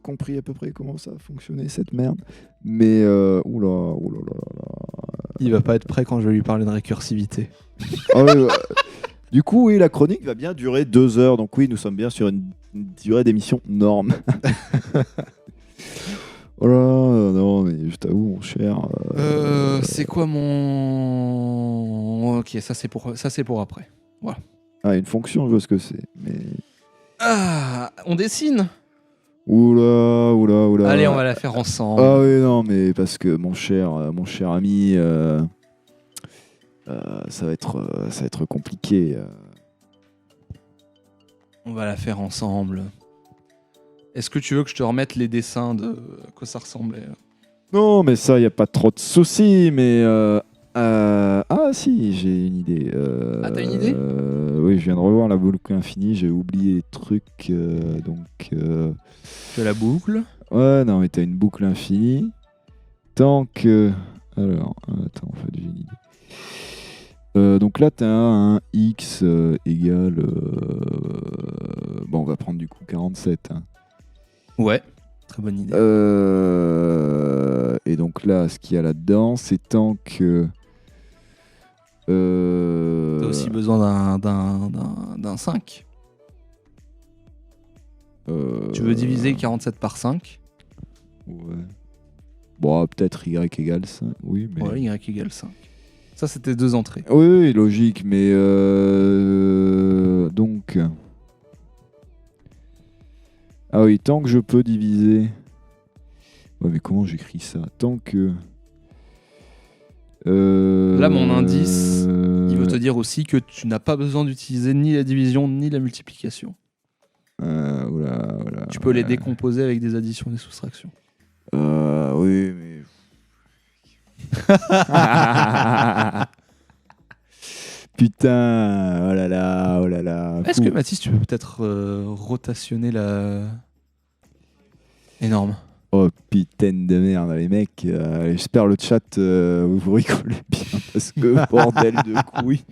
compris à peu près comment ça fonctionnait cette merde. Mais, oula. Il va pas être prêt quand je vais lui parler de récursivité. Du coup, oui, la chronique va bien durer 2 heures. Donc oui, nous sommes bien sur une durée d'émission norme. Oh là, non, mais je t'avoue, mon cher. C'est quoi mon... Ok, ça c'est pour après. Voilà. Une fonction, je vois ce que c'est. Mais... on dessine. Oula. Allez, on va la faire ensemble. Ah oui, non, mais parce que mon cher ami, ça va être compliqué. On va la faire ensemble. Est-ce que tu veux que je te remette les dessins de quoi ça ressemblait ? Non, mais ça, y a pas trop de soucis, mais... si, j'ai une idée. Ah, t'as une idée ? Oui, je viens de revoir la boucle infinie, j'ai oublié des trucs. De la boucle. Ouais, non, mais t'as une boucle infinie. Tant que. Alors, attends, en fait, j'ai une idée. Donc là, t'as un x égale. Bon, on va prendre du coup 47. Hein. Ouais, très bonne idée. Et donc là, ce qu'il y a là-dedans, c'est tant que. T'as aussi besoin d'un 5. Tu veux diviser 47 par 5. Ouais. Bon, peut-être y égale 5. Oui, mais. Ouais, y égale 5. Ça, c'était 2 entrées. Oui, oui, logique, mais. Donc. Ah oui, tant que je peux diviser. Ouais, mais comment j'écris ça ? Tant que. Là, mon indice, il veut te dire aussi que tu n'as pas besoin d'utiliser ni la division ni la multiplication. Voilà. Tu peux les décomposer avec des additions et des soustractions. Oui, mais. Putain, oh là là. Est-ce que Mathis, tu peux peut-être rotationner la. Énorme. Oh putain de merde, les mecs. J'espère le chat, vous rigolez bien parce que bordel de couilles.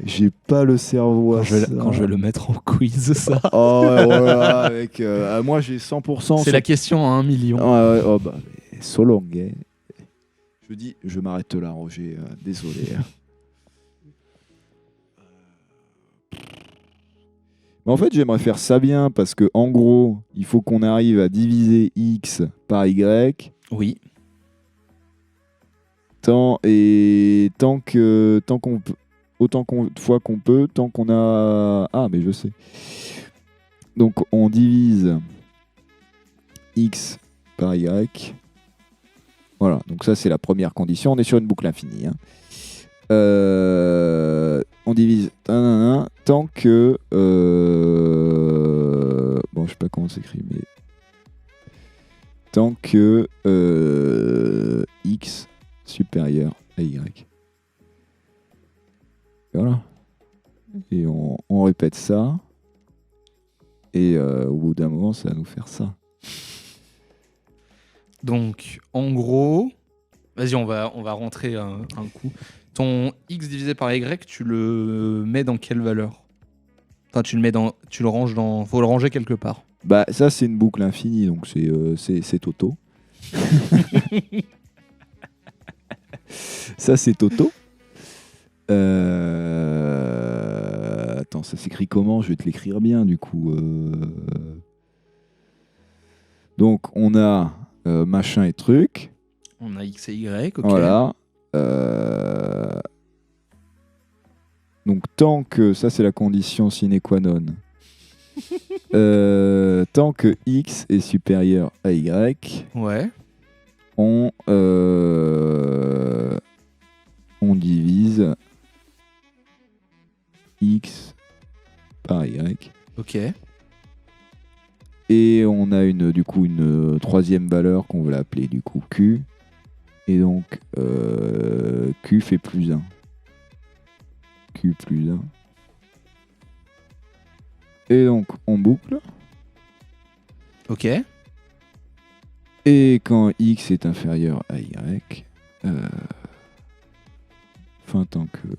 J'ai pas le cerveau à ça. Quand je vais le mettre en quiz, ça. Oh ouais, voilà, mec. Moi j'ai 100%. C'est la question à 1 million. Ouais, oh bah, so long, hein. Je dis, je m'arrête là, Roger. Désolé. Mais en fait, j'aimerais faire ça bien parce que en gros, il faut qu'on arrive à diviser x par y. Oui. Tant qu'on peut, autant de fois qu'on peut, tant qu'on a. Ah, mais je sais. Donc, on divise x par y. Voilà. Donc ça, c'est la première condition. On est sur une boucle infinie. Hein. On divise tant que bon, je sais pas comment s'écrit, mais tant que x supérieur à y. Voilà. Et on répète ça. Et au bout d'un moment, ça va nous faire ça. Donc, en gros, vas-y, on va rentrer un coup. Ton x divisé par y, tu le mets dans quelle valeur ? Enfin, tu le ranges dans. Faut le ranger quelque part. Bah, ça, c'est une boucle infinie, donc c'est Toto. Ça, c'est Toto. Attends, ça s'écrit comment ? Je vais te l'écrire bien, du coup. Donc, on a machin et truc. On a x et y, ok. Voilà. Donc, tant que... Ça, c'est la condition sine qua non. Tant que x est supérieur à y, Ouais. on divise x par y. Ok. Et on a du coup une troisième valeur qu'on va l'appeler du coup q. Et donc q fait plus 1. Q plus 1. Et donc on boucle. Ok. Et quand x est inférieur à y, fin tant que... Là.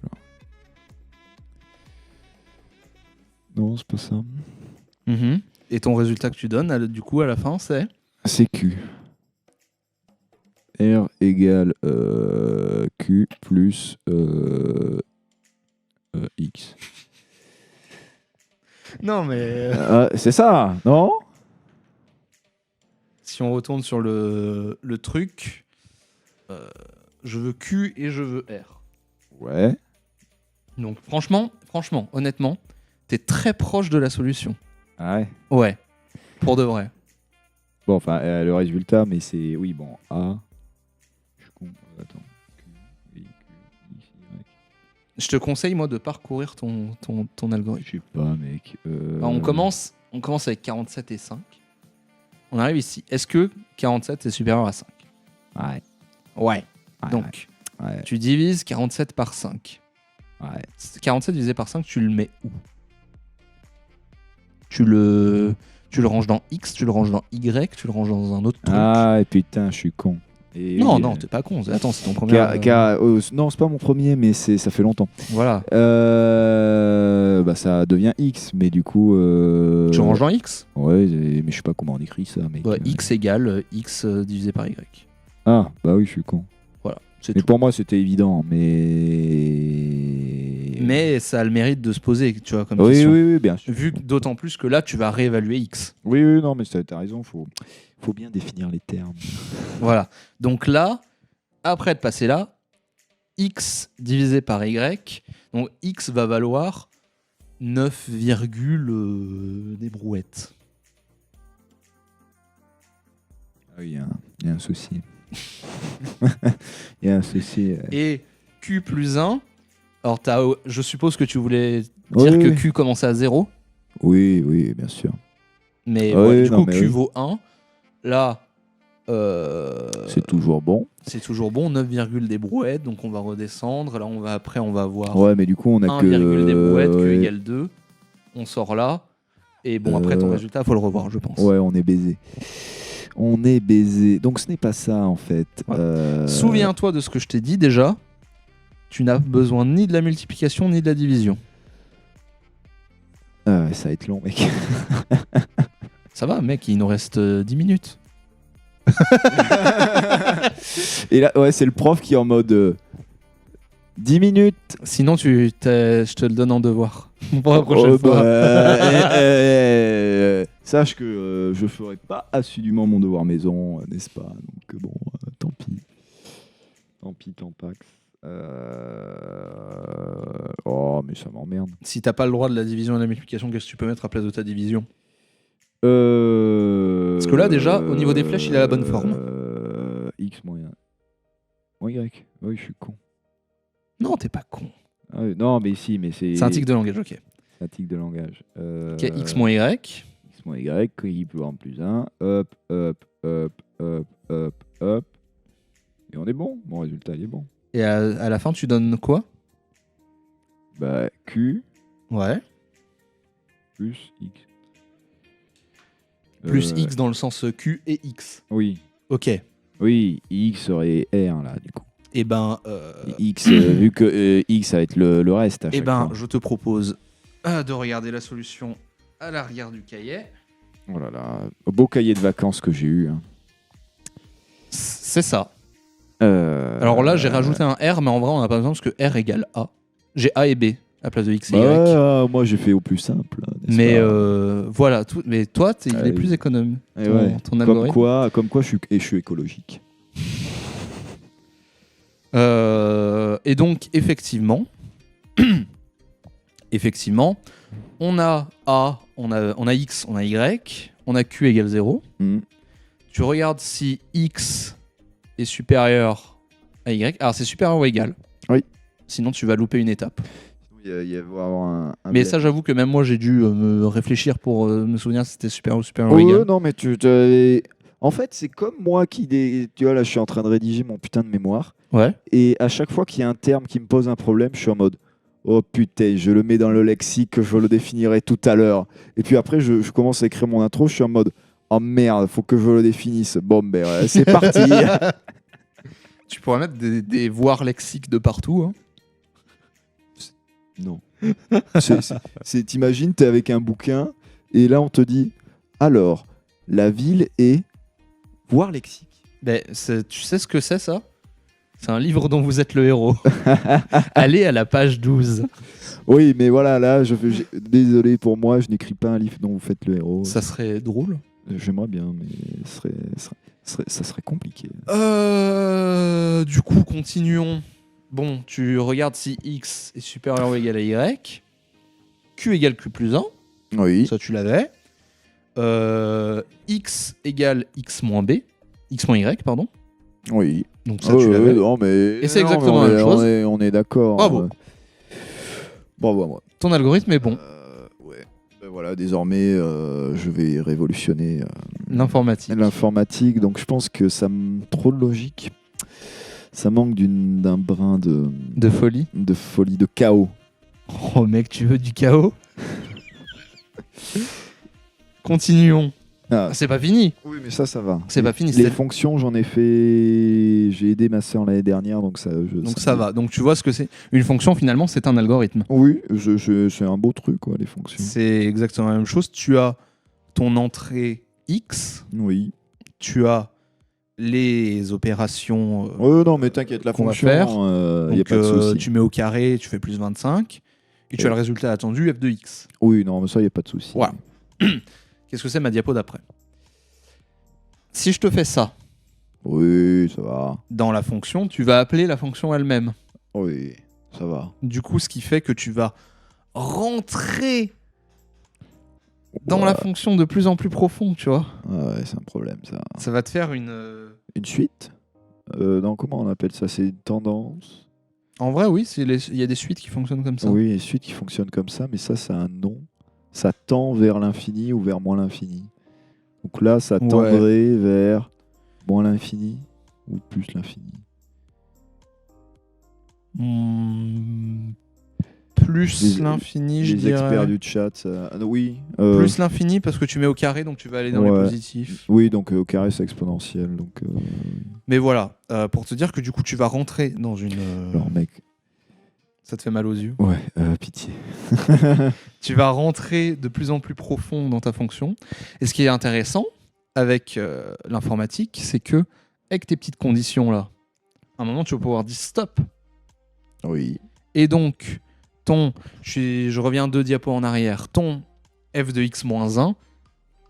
Non, c'est pas ça. Mm-hmm. Et ton résultat que tu donnes, du coup, à la fin, c'est ? C'est q. R égale q plus x. Non, mais... C'est ça, non ? Si on retourne sur le truc, je veux Q et je veux R. Ouais. Donc franchement, honnêtement, t'es très proche de la solution. Ah ouais. Ouais, pour de vrai. Bon, enfin, le résultat, mais c'est... Oui, bon, A... Attends. Q, I, Q, X, Y. Je te conseille, moi, de parcourir ton algorithme. Je sais pas, mec. Alors, on commence avec 47 et 5. On arrive ici. Est-ce que 47 est supérieur à 5 ? Ouais. Ouais. Ouais, Donc, ouais. Ouais. Tu divises 47 par 5. Ouais. 47 divisé par 5, tu le mets où? Tu le ranges dans X, tu le ranges dans Y, tu le ranges dans un autre truc. Ah, et putain, je suis con. Et non, oui, non, t'es pas con. Attends, c'est ton premier. non, c'est pas mon premier, mais ça fait longtemps. Voilà. Bah, ça devient X, mais du coup. Tu ranges dans X. Ouais, mais je sais pas comment on écrit ça. Mec. Ouais, X égale X divisé par Y. Ah, bah oui, je suis con. Voilà, c'est Mais tout. pour moi, c'était évident, mais. Mais ça a le mérite de se poser, tu vois, comme Oui, question. oui, oui, bien sûr. Vu que d'autant plus que là, tu vas réévaluer X. Oui, oui, non, mais t'as raison, faut bien définir les termes. Voilà. Donc là, après être passé là, X divisé par Y, donc X va valoir 9, des brouettes. Ah oui, il y a un souci. Il y a un souci. Et Q plus 1, alors je suppose que tu voulais dire Oui, que oui. Q commençait à 0, Oui, oui, bien sûr. mais Ah oui, du non, coup mais Q oui. vaut 1. Là, C'est toujours bon. c'est toujours bon, 9, des brouettes, donc on va redescendre. Là, on va voir Ouais, mais du coup, on a 1, que. des brouettes, Q ouais. égale 2. On sort là. Et bon, après ton résultat, faut le revoir, je pense. Ouais, on est baisé. On est baisé. Donc ce n'est pas ça en fait. Voilà. Souviens-toi de ce que je t'ai dit déjà. Tu n'as besoin ni de la multiplication ni de la division. Ça va être long, mec. Ça va, mec, il nous reste 10 minutes. Et là, ouais, c'est le prof qui est en mode 10 minutes. Sinon, je te le donne en devoir. Pour la prochaine fois. Sache que je ferai pas assidûment mon devoir maison, n'est-ce pas? Donc bon, tant pis. Tant pis, tant pax. Oh, mais ça m'emmerde. Si t'as pas le droit de la division et de la multiplication, qu'est-ce que tu peux mettre à place de ta division? Parce que là, déjà, au niveau des flèches, il a la bonne forme. X moyen. Moins Y. Oui, je suis con. Non, t'es pas con. Ah, oui, non, mais si, mais c'est. C'est un tic de langage, ok. C'est un tic de langage. Ok, X moins Y. X moins Y, qui peut en plus 1. Hop, hop, hop, hop, hop, hop. Et on est bon. Mon résultat, il est bon. Et à la fin, tu donnes quoi? Bah, Q Ouais. plus X. Plus X dans le sens Q et X. Oui. Ok. Oui, X serait R là, du coup. Et ben. X, vu que X, ça va être le reste à Eh chaque ben, fois. je te propose de regarder la solution à l'arrière du cahier. Oh là là, beau cahier de vacances que j'ai eu. Hein. C'est ça. Alors là, j'ai rajouté un R, mais en vrai, on n'a pas besoin parce que R égale A. J'ai A et B à la place de X et Y. Moi, j'ai fait au plus simple. Mais voilà, mais toi, il est plus économe. Et ouais. Ton algorithme. Comme quoi je suis écologique. Et donc, effectivement, on a A, on a X, on a Y, on a Q égale 0. Tu regardes si X est supérieur à Y. Alors, c'est supérieur ou égal. Oui. Sinon, tu vas louper une étape. Il va avoir un mais ça, j'avoue que même moi, j'ai dû me réfléchir pour me souvenir si c'était supérieur ou égal. Non, mais en fait, c'est comme moi qui... Tu vois, là, je suis en train de rédiger mon putain de mémoire. Ouais. Et à chaque fois qu'il y a un terme qui me pose un problème, je suis en mode... Oh putain, je le mets dans le lexique, je le définirai tout à l'heure. Et puis après, je commence à écrire mon intro, je suis en mode... Oh merde, faut que je le définisse. Bon, ben ouais, c'est parti. Tu pourrais mettre des voire lexiques de partout. Hein. Non. T'imagines, t'es avec un bouquin, et là on te dit, alors, la ville est... Voir lexique. Ben, tu sais ce que c'est ça? C'est un livre dont vous êtes le héros. Allez à la page 12. Oui, mais voilà, là, désolé pour moi, je n'écris pas un livre dont vous faites le héros. Ça serait drôle. J'aimerais bien, mais ça serait compliqué. Du coup, continuons. Bon, tu regardes si X est supérieur ou égal à Y. Q égale Q plus 1. Oui. Ça, tu l'avais. X égale X moins B. X moins Y, pardon. Oui. Donc ça, tu l'avais. Non, mais... Et c'est exactement la même chose. On est d'accord. Bravo. Bravo à moi. Ton algorithme est bon. Ouais. Ben voilà, désormais, je vais révolutionner l'informatique. Donc je pense que ça me trop de logique. Ça manque d'un brin De folie. de folie, de chaos. Oh mec, tu veux du chaos? Continuons. Ah, C'est pas fini. oui, mais ça va. C'est pas fini. Les fonctions, j'en ai fait. J'ai aidé ma sœur l'année dernière, donc ça. Donc ça va. Donc tu vois ce que c'est. Une fonction, finalement, c'est un algorithme. Oui, c'est un beau truc, quoi, les fonctions. C'est exactement la même chose. Tu as ton entrée X, Oui. tu as les opérations Non, mais t'inquiète, la qu'on va fonction, faire. y a Donc pas de souci. tu mets au carré, tu fais plus 25, et tu as le résultat attendu f de x. Oui, non, mais ça, y a pas de souci. Voilà. Qu'est-ce que c'est ma diapo d'après? Si je te fais ça Oui, ça va. dans la fonction, tu vas appeler la fonction elle-même. Oui, ça va. Du coup, ce qui fait que tu vas rentrer dans la fonction de plus en plus profond, tu vois. Ouais, c'est un problème, ça. Ça va te faire une... Une suite Non, comment on appelle ça? C'est une tendance? En vrai, oui, il y a des suites qui fonctionnent comme ça. Oui, une suite qui fonctionne comme ça, mais ça, c'est un nom. Ça tend vers l'infini ou vers moins l'infini. Donc là, ça tendrait vers moins l'infini ou plus l'infini. Plus l'infini, je Les dirais. experts du chat, ça... oui. Plus l'infini parce que tu mets au carré, donc tu vas aller dans les positifs. Oui, donc au carré, c'est exponentiel. Donc, Mais voilà, pour te dire que du coup, tu vas rentrer dans une... Alors, mec... Ça te fait mal aux yeux. Ouais, pitié. Tu vas rentrer de plus en plus profond dans ta fonction. Et ce qui est intéressant avec l'informatique, c'est que avec tes petites conditions là, à un moment, tu vas pouvoir dire stop. Oui. Et donc, je reviens 2 diapos en arrière, ton f de x moins 1,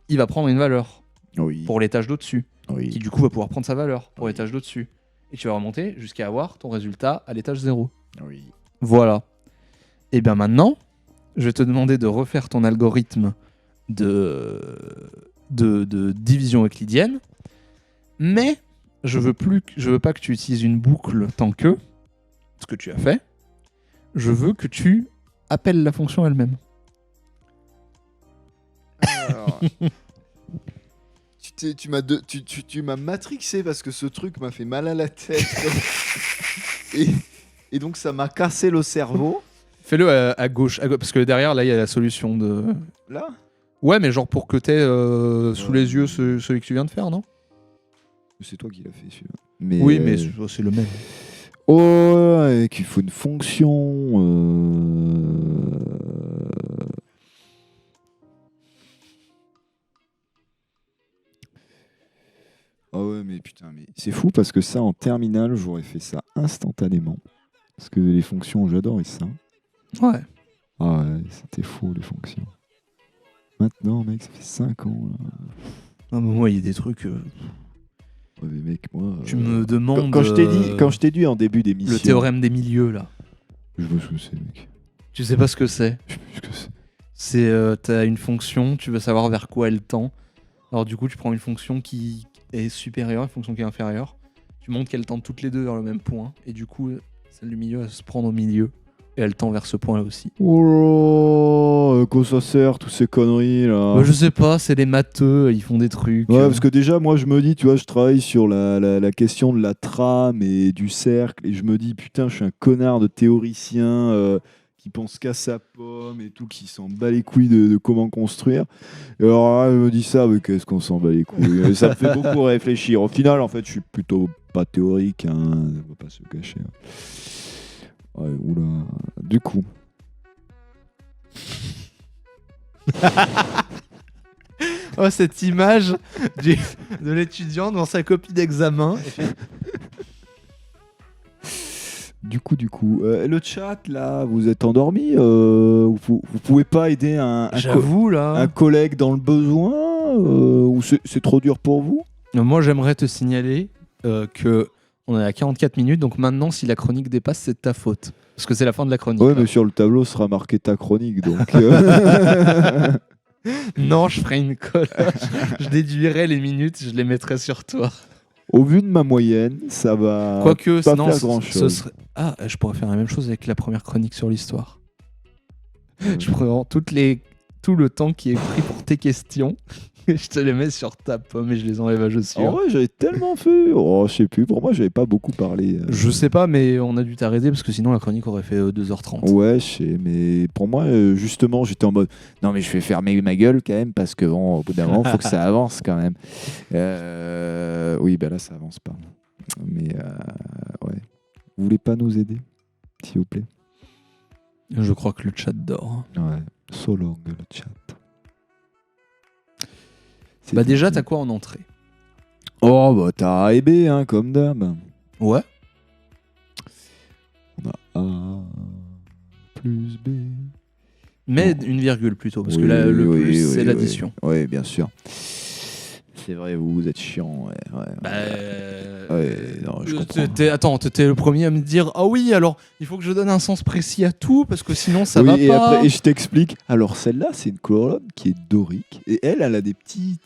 il va prendre une valeur pour l'étage d'au-dessus, qui du coup va pouvoir prendre sa valeur pour l'étage d'au-dessus. Et tu vas remonter jusqu'à avoir ton résultat à l'étage 0. Oui. Voilà. Et bien maintenant, je vais te demander de refaire ton algorithme de division euclidienne, mais je veux pas que tu utilises une boucle tant que, ce que tu as fait, je veux que tu appelles la fonction elle-même. Alors... tu m'as matrixé parce que ce truc m'a fait mal à la tête. Et donc ça m'a cassé le cerveau. Fais-le à gauche, parce que derrière, là, il y a la solution de... Là ? Ouais, mais genre pour que t'aies sous les yeux celui que tu viens de faire, non ? C'est toi qui l'as fait, celui-là. Mais oui, mais c'est le même. Oh, et qu'il faut une fonction... Ah ouais, mais putain, mais c'est fou parce que ça, en terminale, j'aurais fait ça instantanément. Parce que les fonctions, j'adore ça. Ouais. Ah ouais, c'était fou, les fonctions. Maintenant, mec, ça fait 5 ans. Là. Ah, mais moi, il y a des trucs... Ouais, mais mec, moi... Tu me demandes... Quand je t'ai dit en début d'émission... Le théorème des milieux, là. Je vois ce que c'est, mec. Tu sais pas ce que c'est. Je sais plus ce que c'est. C'est... t'as une fonction, tu veux savoir vers quoi elle tend. Alors du coup, tu prends une fonction qui est supérieure, une fonction qui est inférieure. Tu montres qu'elles tendent toutes les deux vers le même point. Et du coup, celle du milieu, elle se prend au milieu. Et elle tend vers ce point-là aussi. Oh, quoi ça sert, toutes ces conneries, là? Bah, je sais pas, c'est des matheux, ils font des trucs. Ouais, parce que déjà, moi, je me dis, tu vois, je travaille sur la question de la trame et du cercle. Et je me dis, putain, je suis un connard de théoricien qui pense qu'à sa pomme et tout, qui s'en bat les couilles de comment construire. Et alors là, je me dis ça, mais qu'est-ce qu'on s'en bat les couilles? Et ça me fait beaucoup réfléchir. Au final, en fait, je suis plutôt pas théorique, hein, on va pas se cacher. Ouais, oula. Du coup. Oh, cette image de l'étudiant dans sa copie d'examen. Du coup, le chat, là, vous êtes endormi vous pouvez pas aider un collègue dans le besoin ou c'est trop dur pour vous? Moi, j'aimerais te signaler que on est à 44 minutes, donc maintenant, si la chronique dépasse, c'est de ta faute. Parce que c'est la fin de la chronique. Ouais, mais sur le tableau sera marqué ta chronique, donc... Non, je ferai une colle. Je déduirai les minutes, je les mettrai sur toi. Au vu de ma moyenne, ça va Quoique, pas sinon, faire grand-chose. serait... Ah, je pourrais faire la même chose avec la première chronique sur l'histoire. Je pourrais toutes tout le temps qui est pris pour tes questions. Et je te les mets sur ta pomme et je les enlève à je suis. En vrai, j'avais tellement fait. Oh, je sais plus. Pour moi, j'avais pas beaucoup parlé. Je sais pas, mais on a dû t'arrêter parce que sinon la chronique aurait fait 2h30. Ouais, je sais. Mais pour moi, justement, j'étais en mode. Non, mais je vais fermer ma gueule quand même parce que bon, au bout d'un moment, il faut que ça avance quand même. Oui, ben là, ça avance pas. Mais ouais. Vous voulez pas nous aider, s'il vous plaît? Je crois que le chat dort. Ouais. So long, le chat. Bah déjà, t'as quoi en entrée? Oh, bah t'as A et B, hein, comme d'hab. Ouais. On a A plus B. Mais Oh. une virgule plutôt, parce Oui, que le oui, plus, oui, c'est oui. l'addition. Oui, bien sûr. C'est vrai, vous êtes chiant. Ouais, Bah, non, je comprends. Attends, t'étais le premier à me dire ah oui, alors il faut que je donne un sens précis à tout parce que sinon ça Oui, va et pas. après, et je t'explique. Alors, celle-là, c'est une colonne qui est dorique. Et elle a des petits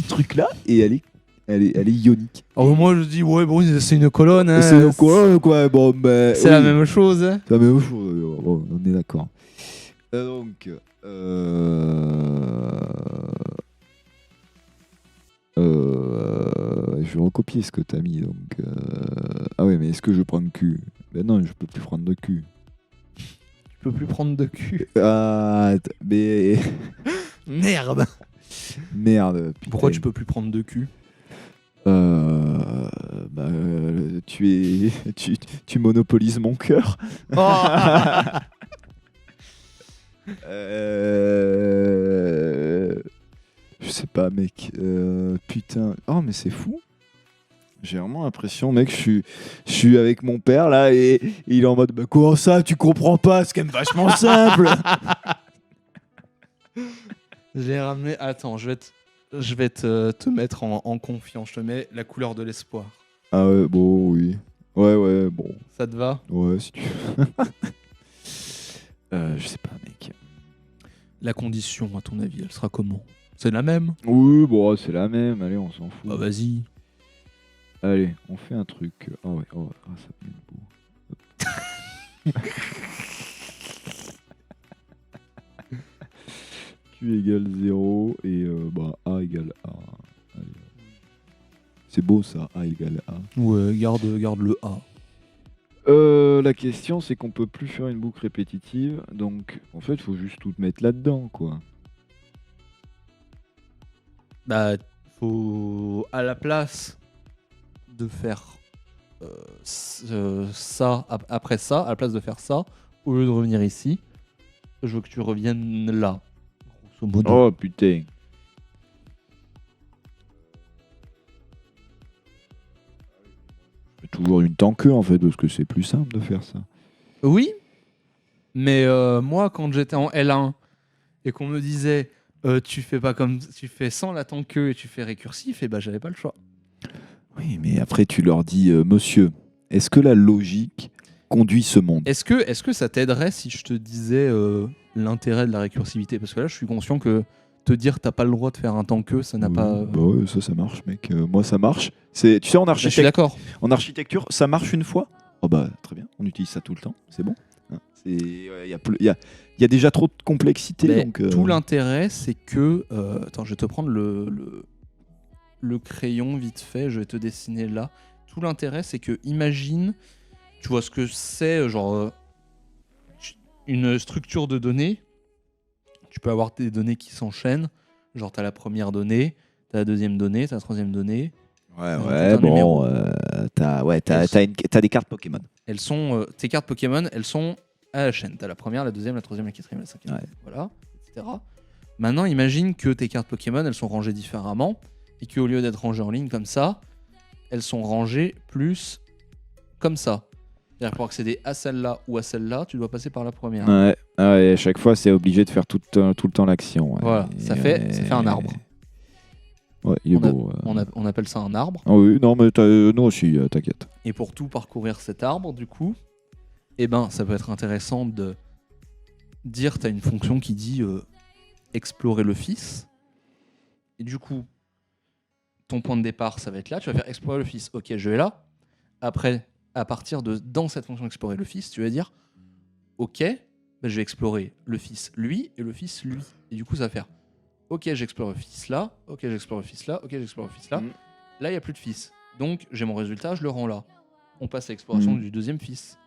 trucs là. Et elle est ionique. Alors moi je dis ouais, bon, c'est une colonne. Hein, C'est une colonne, quoi. Bon, ben, c'est la même chose. Hein. C'est la même chose. Bon, on est d'accord. Donc, je vais recopier ce que t'as mis. Donc, ah ouais, mais est-ce que je prends le cul? Ben non, je peux plus prendre de cul. Tu peux plus prendre de cul. Ah, mais Merde. merde. Putain. Pourquoi tu peux plus prendre de cul? Tu monopolises mon cœur. Oh. Je sais pas, mec. Putain. Oh, mais c'est fou. J'ai vraiment l'impression, mec, je suis avec mon père là et il est en mode bah, comment ça, tu comprends pas, c'est quand même vachement simple. J'ai ramené. Attends, je vais te mettre en confiance. Je te mets la couleur de l'espoir. Ah ouais, bon, oui. Ouais, bon. Ça te va? Ouais, si tu veux. Je sais pas, mec. La condition, à ton avis, elle sera comment? C'est la même? Oui, bon, c'est la même. Allez, on s'en fout. Bah vas-y. Allez, on fait un truc. Ah ouais, ça peut être beau. Q égale 0 et A égale A. Allez. C'est beau ça, A égale A. Ouais, garde le A. La question c'est qu'on peut plus faire une boucle répétitive, donc en fait faut juste tout mettre là-dedans quoi. Bah, faut à la place de faire ça, après ça, à la place de faire ça, au lieu de revenir ici, je veux que tu reviennes là. Grosso modo. Oh putain. Toujours une tant que en fait, parce que c'est plus simple de faire ça. Oui, mais moi, quand j'étais en L1 et qu'on me disait tu fais pas comme tu fais sans la tant que et tu fais récursif, et bah j'avais pas le choix. Oui, mais après tu leur dis monsieur, est-ce que la logique conduit ce monde? Est-ce que ça t'aiderait si je te disais l'intérêt de la récursivité? Parce que là, je suis conscient que te dire t'as pas le droit de faire un tant que, ça n'a pas. Bah ouais, ça marche, mec. Moi, ça marche. Tu sais, en Je suis architecture, d'accord. ça marche une fois. Oh bah très bien, on utilise ça tout le temps, c'est bon. Hein, il y a déjà trop de complexité. Mais Donc, tout l'intérêt, c'est que. Attends, je vais te prendre le crayon vite fait, je vais te dessiner là. Tout l'intérêt, c'est que, imagine, tu vois ce que c'est, genre, une structure de données. Tu peux avoir des données qui s'enchaînent. Genre, tu as la première donnée, tu as la deuxième donnée, tu as la troisième donnée. ouais, tout un numéro. T'as des cartes Pokémon. Elles sont, tes cartes Pokémon, elles sont à la chaîne. Tu as la première, la deuxième, la troisième, la quatrième, la cinquième. Ouais. Voilà, etc. Maintenant, imagine que tes cartes Pokémon, elles sont rangées différemment et qu'au lieu d'être rangées en ligne comme ça, elles sont rangées plus comme ça. C'est-à-dire pour accéder à celle-là ou à celle-là, tu dois passer par la première. Ouais, à chaque fois, c'est obligé de faire tout le temps l'action. Ouais. Voilà, ça fait un arbre. Ouais, il est beau. On appelle ça un arbre. Ah oui, non, mais nous aussi, t'inquiète. Et pour tout parcourir cet arbre, du coup, eh ben, ça peut être intéressant de dire, tu as une fonction qui dit explorer le fils. Et du coup, ton point de départ, ça va être là. Tu vas faire explorer le fils. Ok, je vais là. Après, à partir de dans cette fonction explorer le fils, tu vas dire ok, bah, je vais explorer le fils lui et le fils lui. Et du coup, ça va faire ok, j'explore le fils là, ok, j'explore le fils là, ok, j'explore le fils là. Là, il n'y a plus de fils. Donc, j'ai mon résultat, je le rends là. On passe à l'exploration du deuxième fils.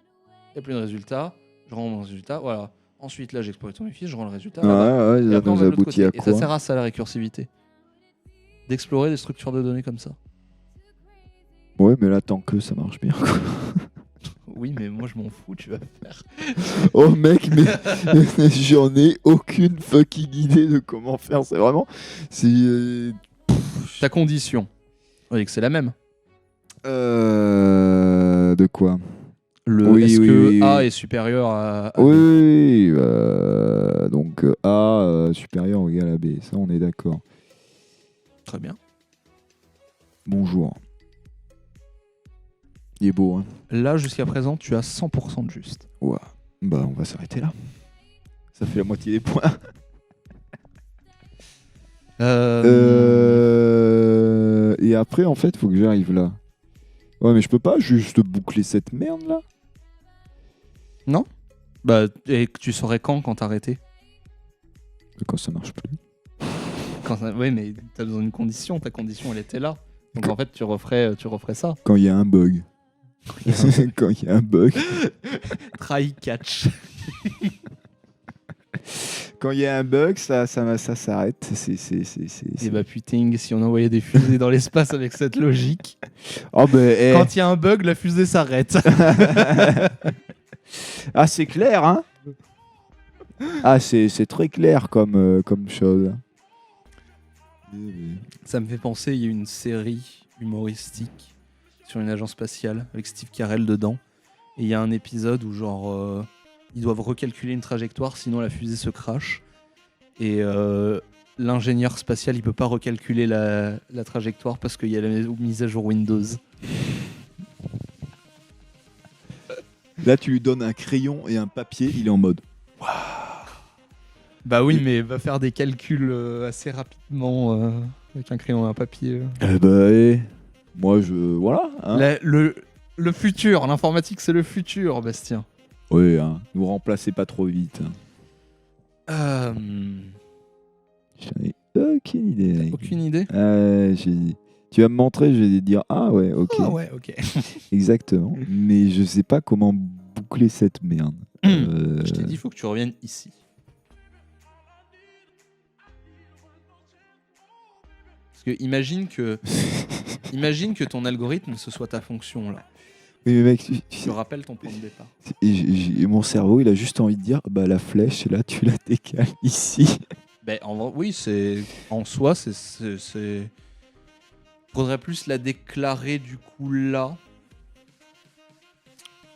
Il n'y a plus de résultat, je rends mon résultat, voilà. Ensuite, là, j'explore le premier fils, je rends le résultat là-bas. Ouais, Et ça après, on nous va de l'autre aboutit côté. à Et ça quoi? sert à ça, la récursivité. D'explorer des structures de données comme ça. Ouais, mais là, tant que ça marche bien. quoi. Oui, mais moi, je m'en fous, tu vas faire. Oh mec, mais j'en ai aucune fucking idée de comment faire. C'est vraiment. C'est. Ta condition. Oui, que c'est la même. De quoi? Est-ce que oui, A oui. est supérieur à B? Oui, donc A supérieur ou égal à B, ça on est d'accord. Très bien. Bonjour. Il est beau, hein? Là, jusqu'à présent, tu as 100% de juste. Ouais. Bah, on va s'arrêter là. Ça fait la moitié des points. Et après, en fait, faut que j'arrive là. Ouais, mais je peux pas juste boucler cette merde là. Non? Bah, et tu saurais quand t'arrêter? Quand ça marche plus. Oui, mais t'as besoin d'une condition. Ta condition, elle était là. Donc en fait, tu referais ça. Quand il y a un bug. Quand il y a un bug. Try catch. Quand il y a un bug, ça s'arrête. Et bah putain, si on envoyait des fusées dans l'espace avec cette logique, Oh ben, quand il y a un bug, la fusée s'arrête. Ah, c'est clair, hein? Ah, c'est très clair comme chose. Ça me fait penser, il y a une série humoristique sur une agence spatiale avec Steve Carell dedans. Et il y a un épisode où genre ils doivent recalculer une trajectoire, sinon la fusée se crache. Et l'ingénieur spatial, il peut pas recalculer la trajectoire parce qu'il y a la mise à jour Windows. Là, tu lui donnes un crayon et un papier, il est en mode. Bah oui, mais va faire des calculs assez rapidement avec un crayon et un papier. Eh ben, moi, voilà. Hein. Le futur, l'informatique, c'est le futur, Bastien. Oui, hein. Nous remplacez pas trop vite. J'en ai aucune idée. Mec. Aucune idée? Tu vas me montrer, je vais te dire ah ouais, ok. Ah ouais, ok. Exactement. Mais je sais pas comment boucler cette merde. Je t'ai dit, il faut que tu reviennes ici. Parce que imagine que ton algorithme, ce soit ta fonction là. Oui, mais mec, Tu rappelles ton point de départ. Mon cerveau, il a juste envie de dire bah la flèche, là, tu la décales ici. Ben, oui, en soi, faudrait plus la déclarer du coup là.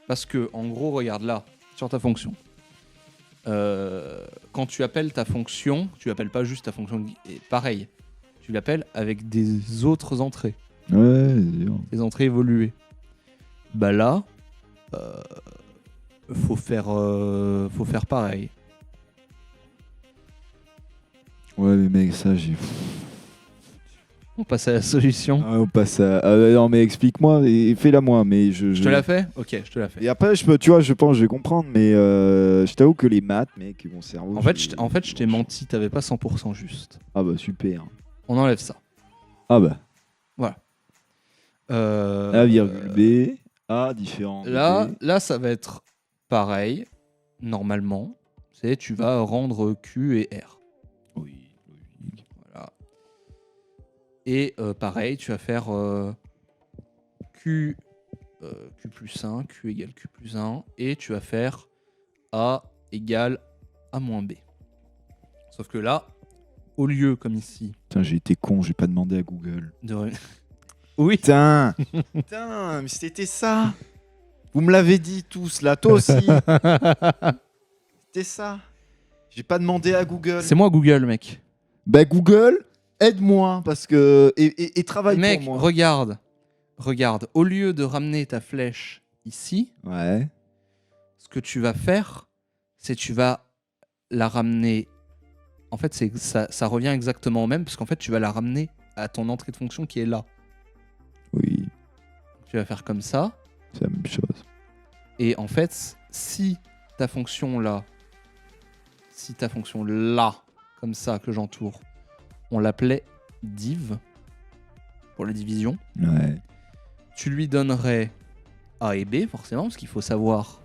Parce que, en gros, regarde là, sur ta fonction. Quand tu appelles ta fonction, tu appelles pas juste ta fonction. Et pareil, tu l'appelles avec des autres entrées. Ouais, c'est sûr. Des entrées évoluées. Bah là, faut faire pareil. Ouais, mais mec, ça, j'ai. On passe à la solution. Ah, on passe à. Non, mais explique-moi et fais-la moi. Mais Je te la fais? Ok, je te la fais. Et après, tu vois, je pense, je vais comprendre, mais je t'avoue que les maths, mec, mon cerveau. En fait, je t'ai menti, t'avais pas 100% juste. Ah bah super. On enlève ça. Ah bah. Voilà. A virgule B, A différent. de B. Là, ça va être pareil, normalement. Tu vas rendre Q et R. Oui, logique. Voilà. Et pareil, tu vas faire Q plus 1, Q égale Q plus 1, et tu vas faire A égale A moins B. Sauf que là, au lieu, comme ici... Putain, j'ai été con, j'ai pas demandé à Google. Oui. Putain, putain, mais c'était ça. Vous me l'avez dit tous, là, toi aussi. C'était ça. J'ai pas demandé à Google. C'est moi Google, mec. Bah Google, aide-moi, parce que... Et travaille Mec, pour moi. regarde. Au lieu de ramener ta flèche ici, Ouais. ce que tu vas faire, c'est tu vas la ramener... En fait, ça revient exactement au même, parce qu'en fait, tu vas la ramener à ton entrée de fonction qui est là. Oui, Tu vas faire comme ça. c'est la même chose. Et en fait, si ta fonction là, si ta fonction là, comme ça, que j'entoure, on l'appelait div, pour la division, Ouais. tu lui donnerais A et B, forcément, parce qu'il faut savoir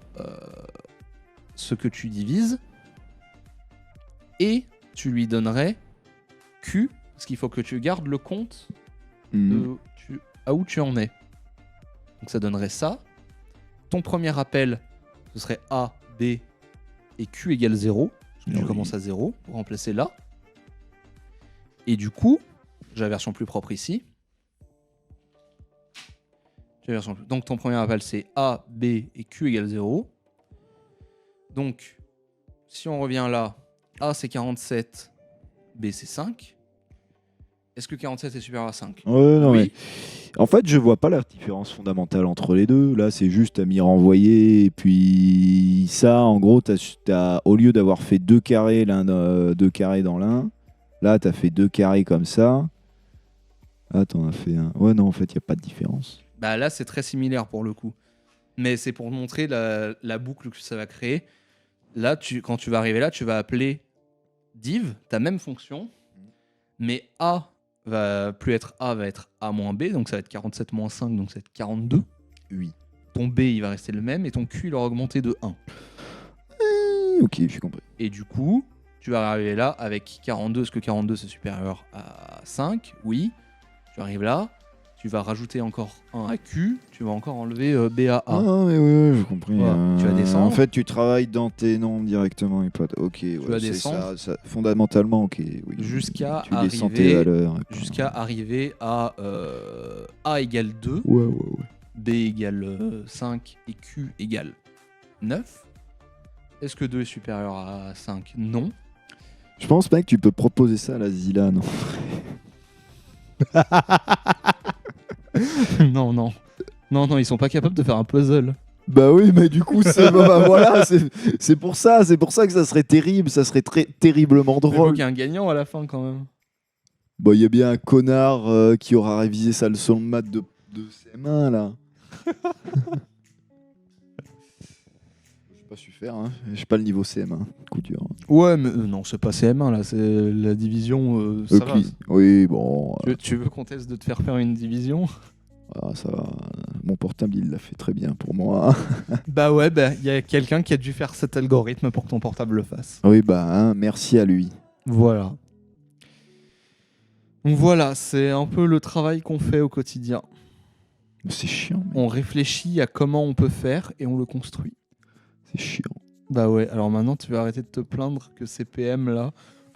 ce que tu divises. Et tu lui donnerais Q, parce qu'il faut que tu gardes le compte Mhm. à où tu en es. Donc ça donnerait ça. Ton premier appel, ce serait A, B et Q égale 0. Parce que tu Oui. commences à 0 pour remplacer là. Et du coup, j'ai la version plus propre ici. Donc ton premier appel, c'est A, B et Q égale 0. Donc, si on revient là, A c'est 47, B c'est 5. Est-ce que 47 est supérieur à 5 ? Ouais, non, Oui. mais en fait, je vois pas la différence fondamentale entre les deux. Là, c'est juste à m'y renvoyer. Et puis, ça, en gros, au lieu d'avoir fait 2 carrés, deux carrés dans l'un, là, tu as fait 2 carrés comme ça. Ah, t'en as fait un. Ouais, non, en fait, il n'y a pas de différence. Bah là, c'est très similaire pour le coup. Mais c'est pour montrer la boucle que ça va créer. Là, quand tu vas arriver là, tu vas appeler div, ta même fonction, mais A va plus être A, va être A moins B, donc ça va être 47 moins 5, donc ça va être 42. Oui. Ton B, il va rester le même, et ton Q, il aura augmenté de 1. Ok, j'ai compris. Et du coup, tu vas arriver là avec 42, est-ce que 42 c'est supérieur à 5 ? Oui. Tu arrives là, tu vas rajouter encore 1 à Q, tu vas encore enlever B à A. Ah, mais oui, j'ai compris. Voilà, tu vas descendre. En fait, tu travailles dans tes nombres directement et pas. Ok, ouais, vas c'est descendre. ça. Fondamentalement, ok. Oui. Jusqu'à Tu descends tes valeurs. et pas- Jusqu'à arriver à A égale 2, Ouais. B égale 5 et Q égale 9. Est-ce que 2 est supérieur à 5 ? Non. Je pense pas que tu peux proposer ça à la Zila, non. Non, ils sont pas capables de faire un puzzle. Bah oui, mais du coup, voilà, c'est pour ça que ça serait terrible, ça serait terriblement Il faut drôle. qu'il y ait un gagnant à la fin quand même. Bah, il y a bien un connard qui aura révisé sa leçon de maths de CM1 là. J'ai pas su faire, hein. J'ai pas le niveau CM1, coup dur. Ouais, mais non, c'est pas CM1 là, c'est la division. Ça va. Oui, bon, Tu veux qu'on teste de te faire faire une division ? ça va. Mon portable, il l'a fait très bien pour moi. Bah ouais, il y a quelqu'un qui a dû faire cet algorithme pour que ton portable le fasse. Oui, bah, hein, merci à lui. Voilà. Donc voilà, c'est un peu le travail qu'on fait au quotidien. C'est chiant, mec. On réfléchit à comment on peut faire et on le construit. C'est chiant. Bah ouais, alors maintenant tu vas arrêter de te plaindre que ces PM là,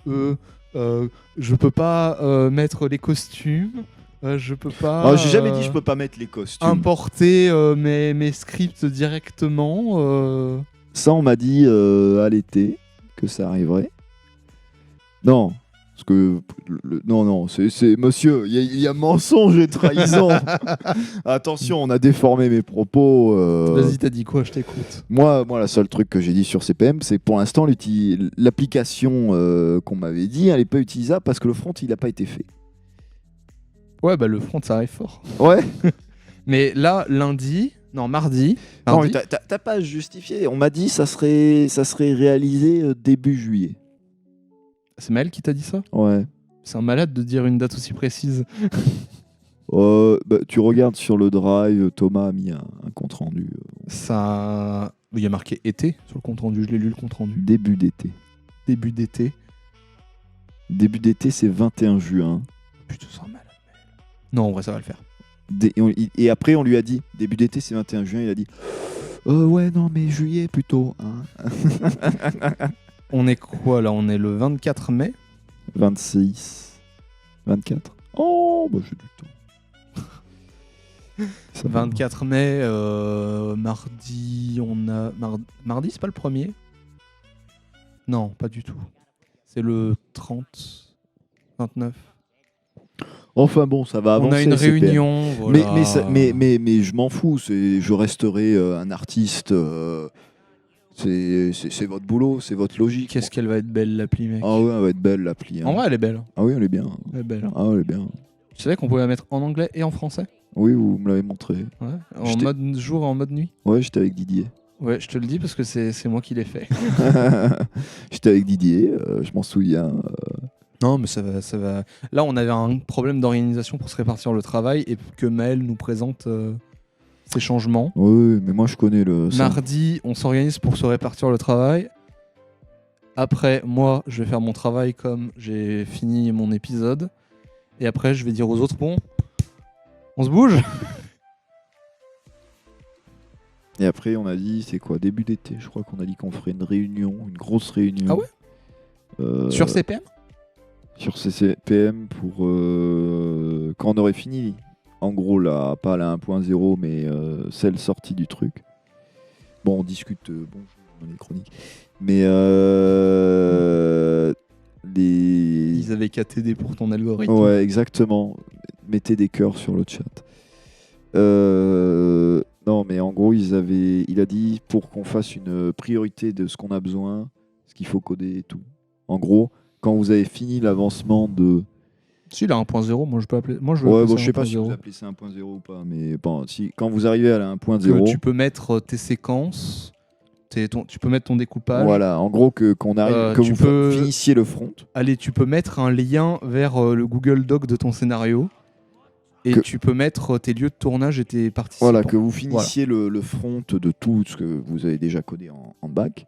je peux pas mettre les costumes, je peux pas J'ai jamais dit je peux pas mettre les costumes. importer mes scripts directement. Ça, on m'a dit à l'été que ça arriverait. Non, parce que non, c'est monsieur, il y a mensonge et trahison. Attention, on a déformé mes propos. Vas-y, t'as dit quoi ? Je t'écoute. Moi, la seule truc que j'ai dit sur CPM, c'est pour l'instant l'application qu'on m'avait dit, elle est pas utilisable parce que le front, il a pas été fait. Ouais, bah le front, ça arrive fort. Ouais. Mais là, mardi. Non, mais t'as pas justifié. On m'a dit ça serait réalisé début juillet. C'est Maël qui t'a dit ça ? Ouais. C'est un malade de dire une date aussi précise. Tu regardes sur le drive, Thomas a mis un compte rendu. Ça, il y a marqué été sur le compte rendu. Je l'ai lu le compte rendu. Début d'été. Début d'été. Début d'été, c'est 21 juin. Putain, c'est un malade. Non, en vrai, ça va le faire. Et après, on lui a dit début d'été, c'est 21 juin. Il a dit ouais, non, mais juillet plutôt. Hein. On est quoi là ? On est le 24 mai. 26. 24. Oh, bah j'ai du temps. Ça va. 24 mai, mardi, on a... Mardi, c'est pas le premier ? Non, pas du tout. C'est le 30, 29. Enfin bon, ça va avancer. On a une CPM. réunion, voilà. Mais je m'en fous. Je resterai un artiste. C'est votre boulot, c'est votre logique. Qu'est-ce qu'elle va être belle, l'appli, mec. Ah ouais, elle va être belle l'appli. Hein. En vrai, elle est belle. Ah oui, elle est bien. Elle est belle. Ah, elle est bien. Tu savais qu'on pouvait la mettre en anglais et en français ? Oui, vous me l'avez montré. Ouais. En mode jour et en mode nuit ? Ouais, j'étais avec Didier. Ouais, je te le dis parce que c'est moi qui l'ai fait. J'étais avec Didier, je m'en souviens. Non, mais ça va. Là, on avait un problème d'organisation pour se répartir le travail et que Maël nous présente ces changements. Oui, mais moi je connais le. ça. Mardi, on s'organise pour se répartir le travail. Après, moi, je vais faire mon travail comme j'ai fini mon épisode. Et après, je vais dire aux autres, bon, on se bouge. Et après, on a dit, c'est quoi, début d'été, je crois qu'on a dit qu'on ferait une réunion, une grosse réunion. Ah ouais Sur CPM Sur CCPM pour quand on aurait fini, en gros, là, pas la 1.0, mais celle sortie du truc. Bon, on discute, bonjour, dans les chroniques. Mais Ils avaient qu'à t'aider pour ton algorithme. Ouais, exactement. Mettez des cœurs sur le chat. Non, mais en gros, il a dit pour qu'on fasse une priorité de ce qu'on a besoin, ce qu'il faut coder et tout. En gros, quand vous avez fini l'avancement de... Si, il a 1.0, moi je peux appeler. Moi, je Ouais, veux bon, je sais pas si vous appelez ça 1.0 ou pas, mais bon, quand vous arrivez à la 1.0... Tu peux mettre tes séquences, tu peux mettre ton découpage. Voilà, en gros, qu'on arrive, que vous finissiez le front. Allez, tu peux mettre un lien vers le Google Doc de ton scénario. Et tu peux mettre tes lieux de tournage et tes participants. Voilà, que vous finissiez le front de tout ce que vous avez déjà codé en bac.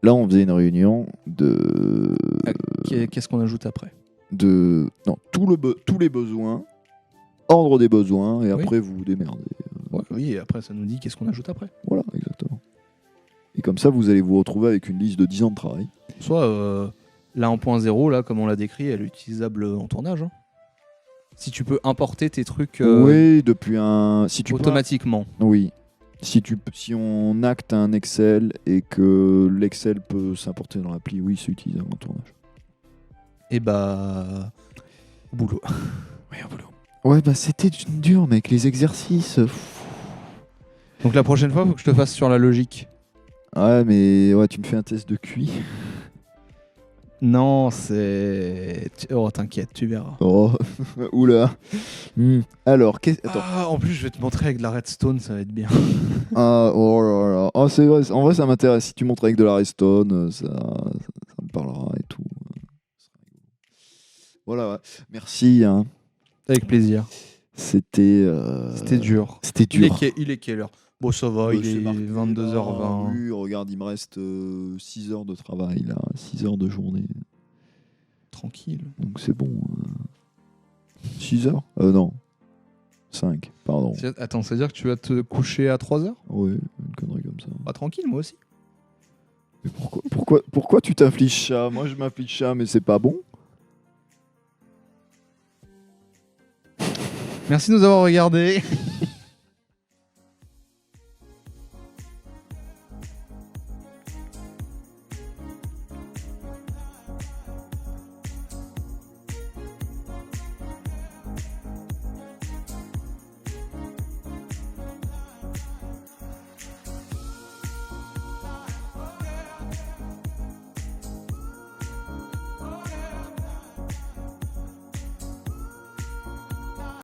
Là, on faisait une réunion de... Qu'est-ce qu'on ajoute après ? Non, tous les besoins, ordre des besoins, et après, vous vous démerdez. Oui, et après, ça nous dit qu'est-ce qu'on ajoute après. Voilà, exactement. Et comme ça, vous allez vous retrouver avec une liste de 10 ans de travail. Soit la 1.0, là, comme on l'a décrit, elle est utilisable en tournage. Hein. Si tu peux importer tes trucs oui, depuis un... automatiquement. Oui. Si on acte un Excel et que l'Excel peut s'importer dans l'appli, oui, c'est utilisable en tournage. Et bah... au boulot. Oui, au boulot. Ouais, bah c'était dur, mec, les exercices. Donc la prochaine fois, il faut que je te fasse sur la logique. Ouais, mais ouais, tu me fais un test de QI. Non, c'est... Oh, t'inquiète, tu verras. Oh, oula. Alors, attends. Ah, en plus, je vais te montrer avec de la redstone, ça va être bien. Ah, oh là là. Oh, c'est vrai, en vrai, ça m'intéresse. Si tu montres avec de la redstone, ça me parlera et tout. Voilà, ouais. Merci. Hein. Avec plaisir. C'était dur. C'était dur. Il est quelle heure ? Bon, ça va, il est 22h20. Oui, regarde, il me reste 6 heures de travail, là. 6 heures de journée. Tranquille. Donc c'est bon. 6 heures Non. 5, pardon. Attends, c'est-à-dire que tu vas te coucher à 3h ? Ouais, une connerie comme ça. Bah tranquille, moi aussi. Mais pourquoi tu t'affliges ça ? Moi, je m'afflige ça, mais c'est pas bon. Merci de nous avoir regardés.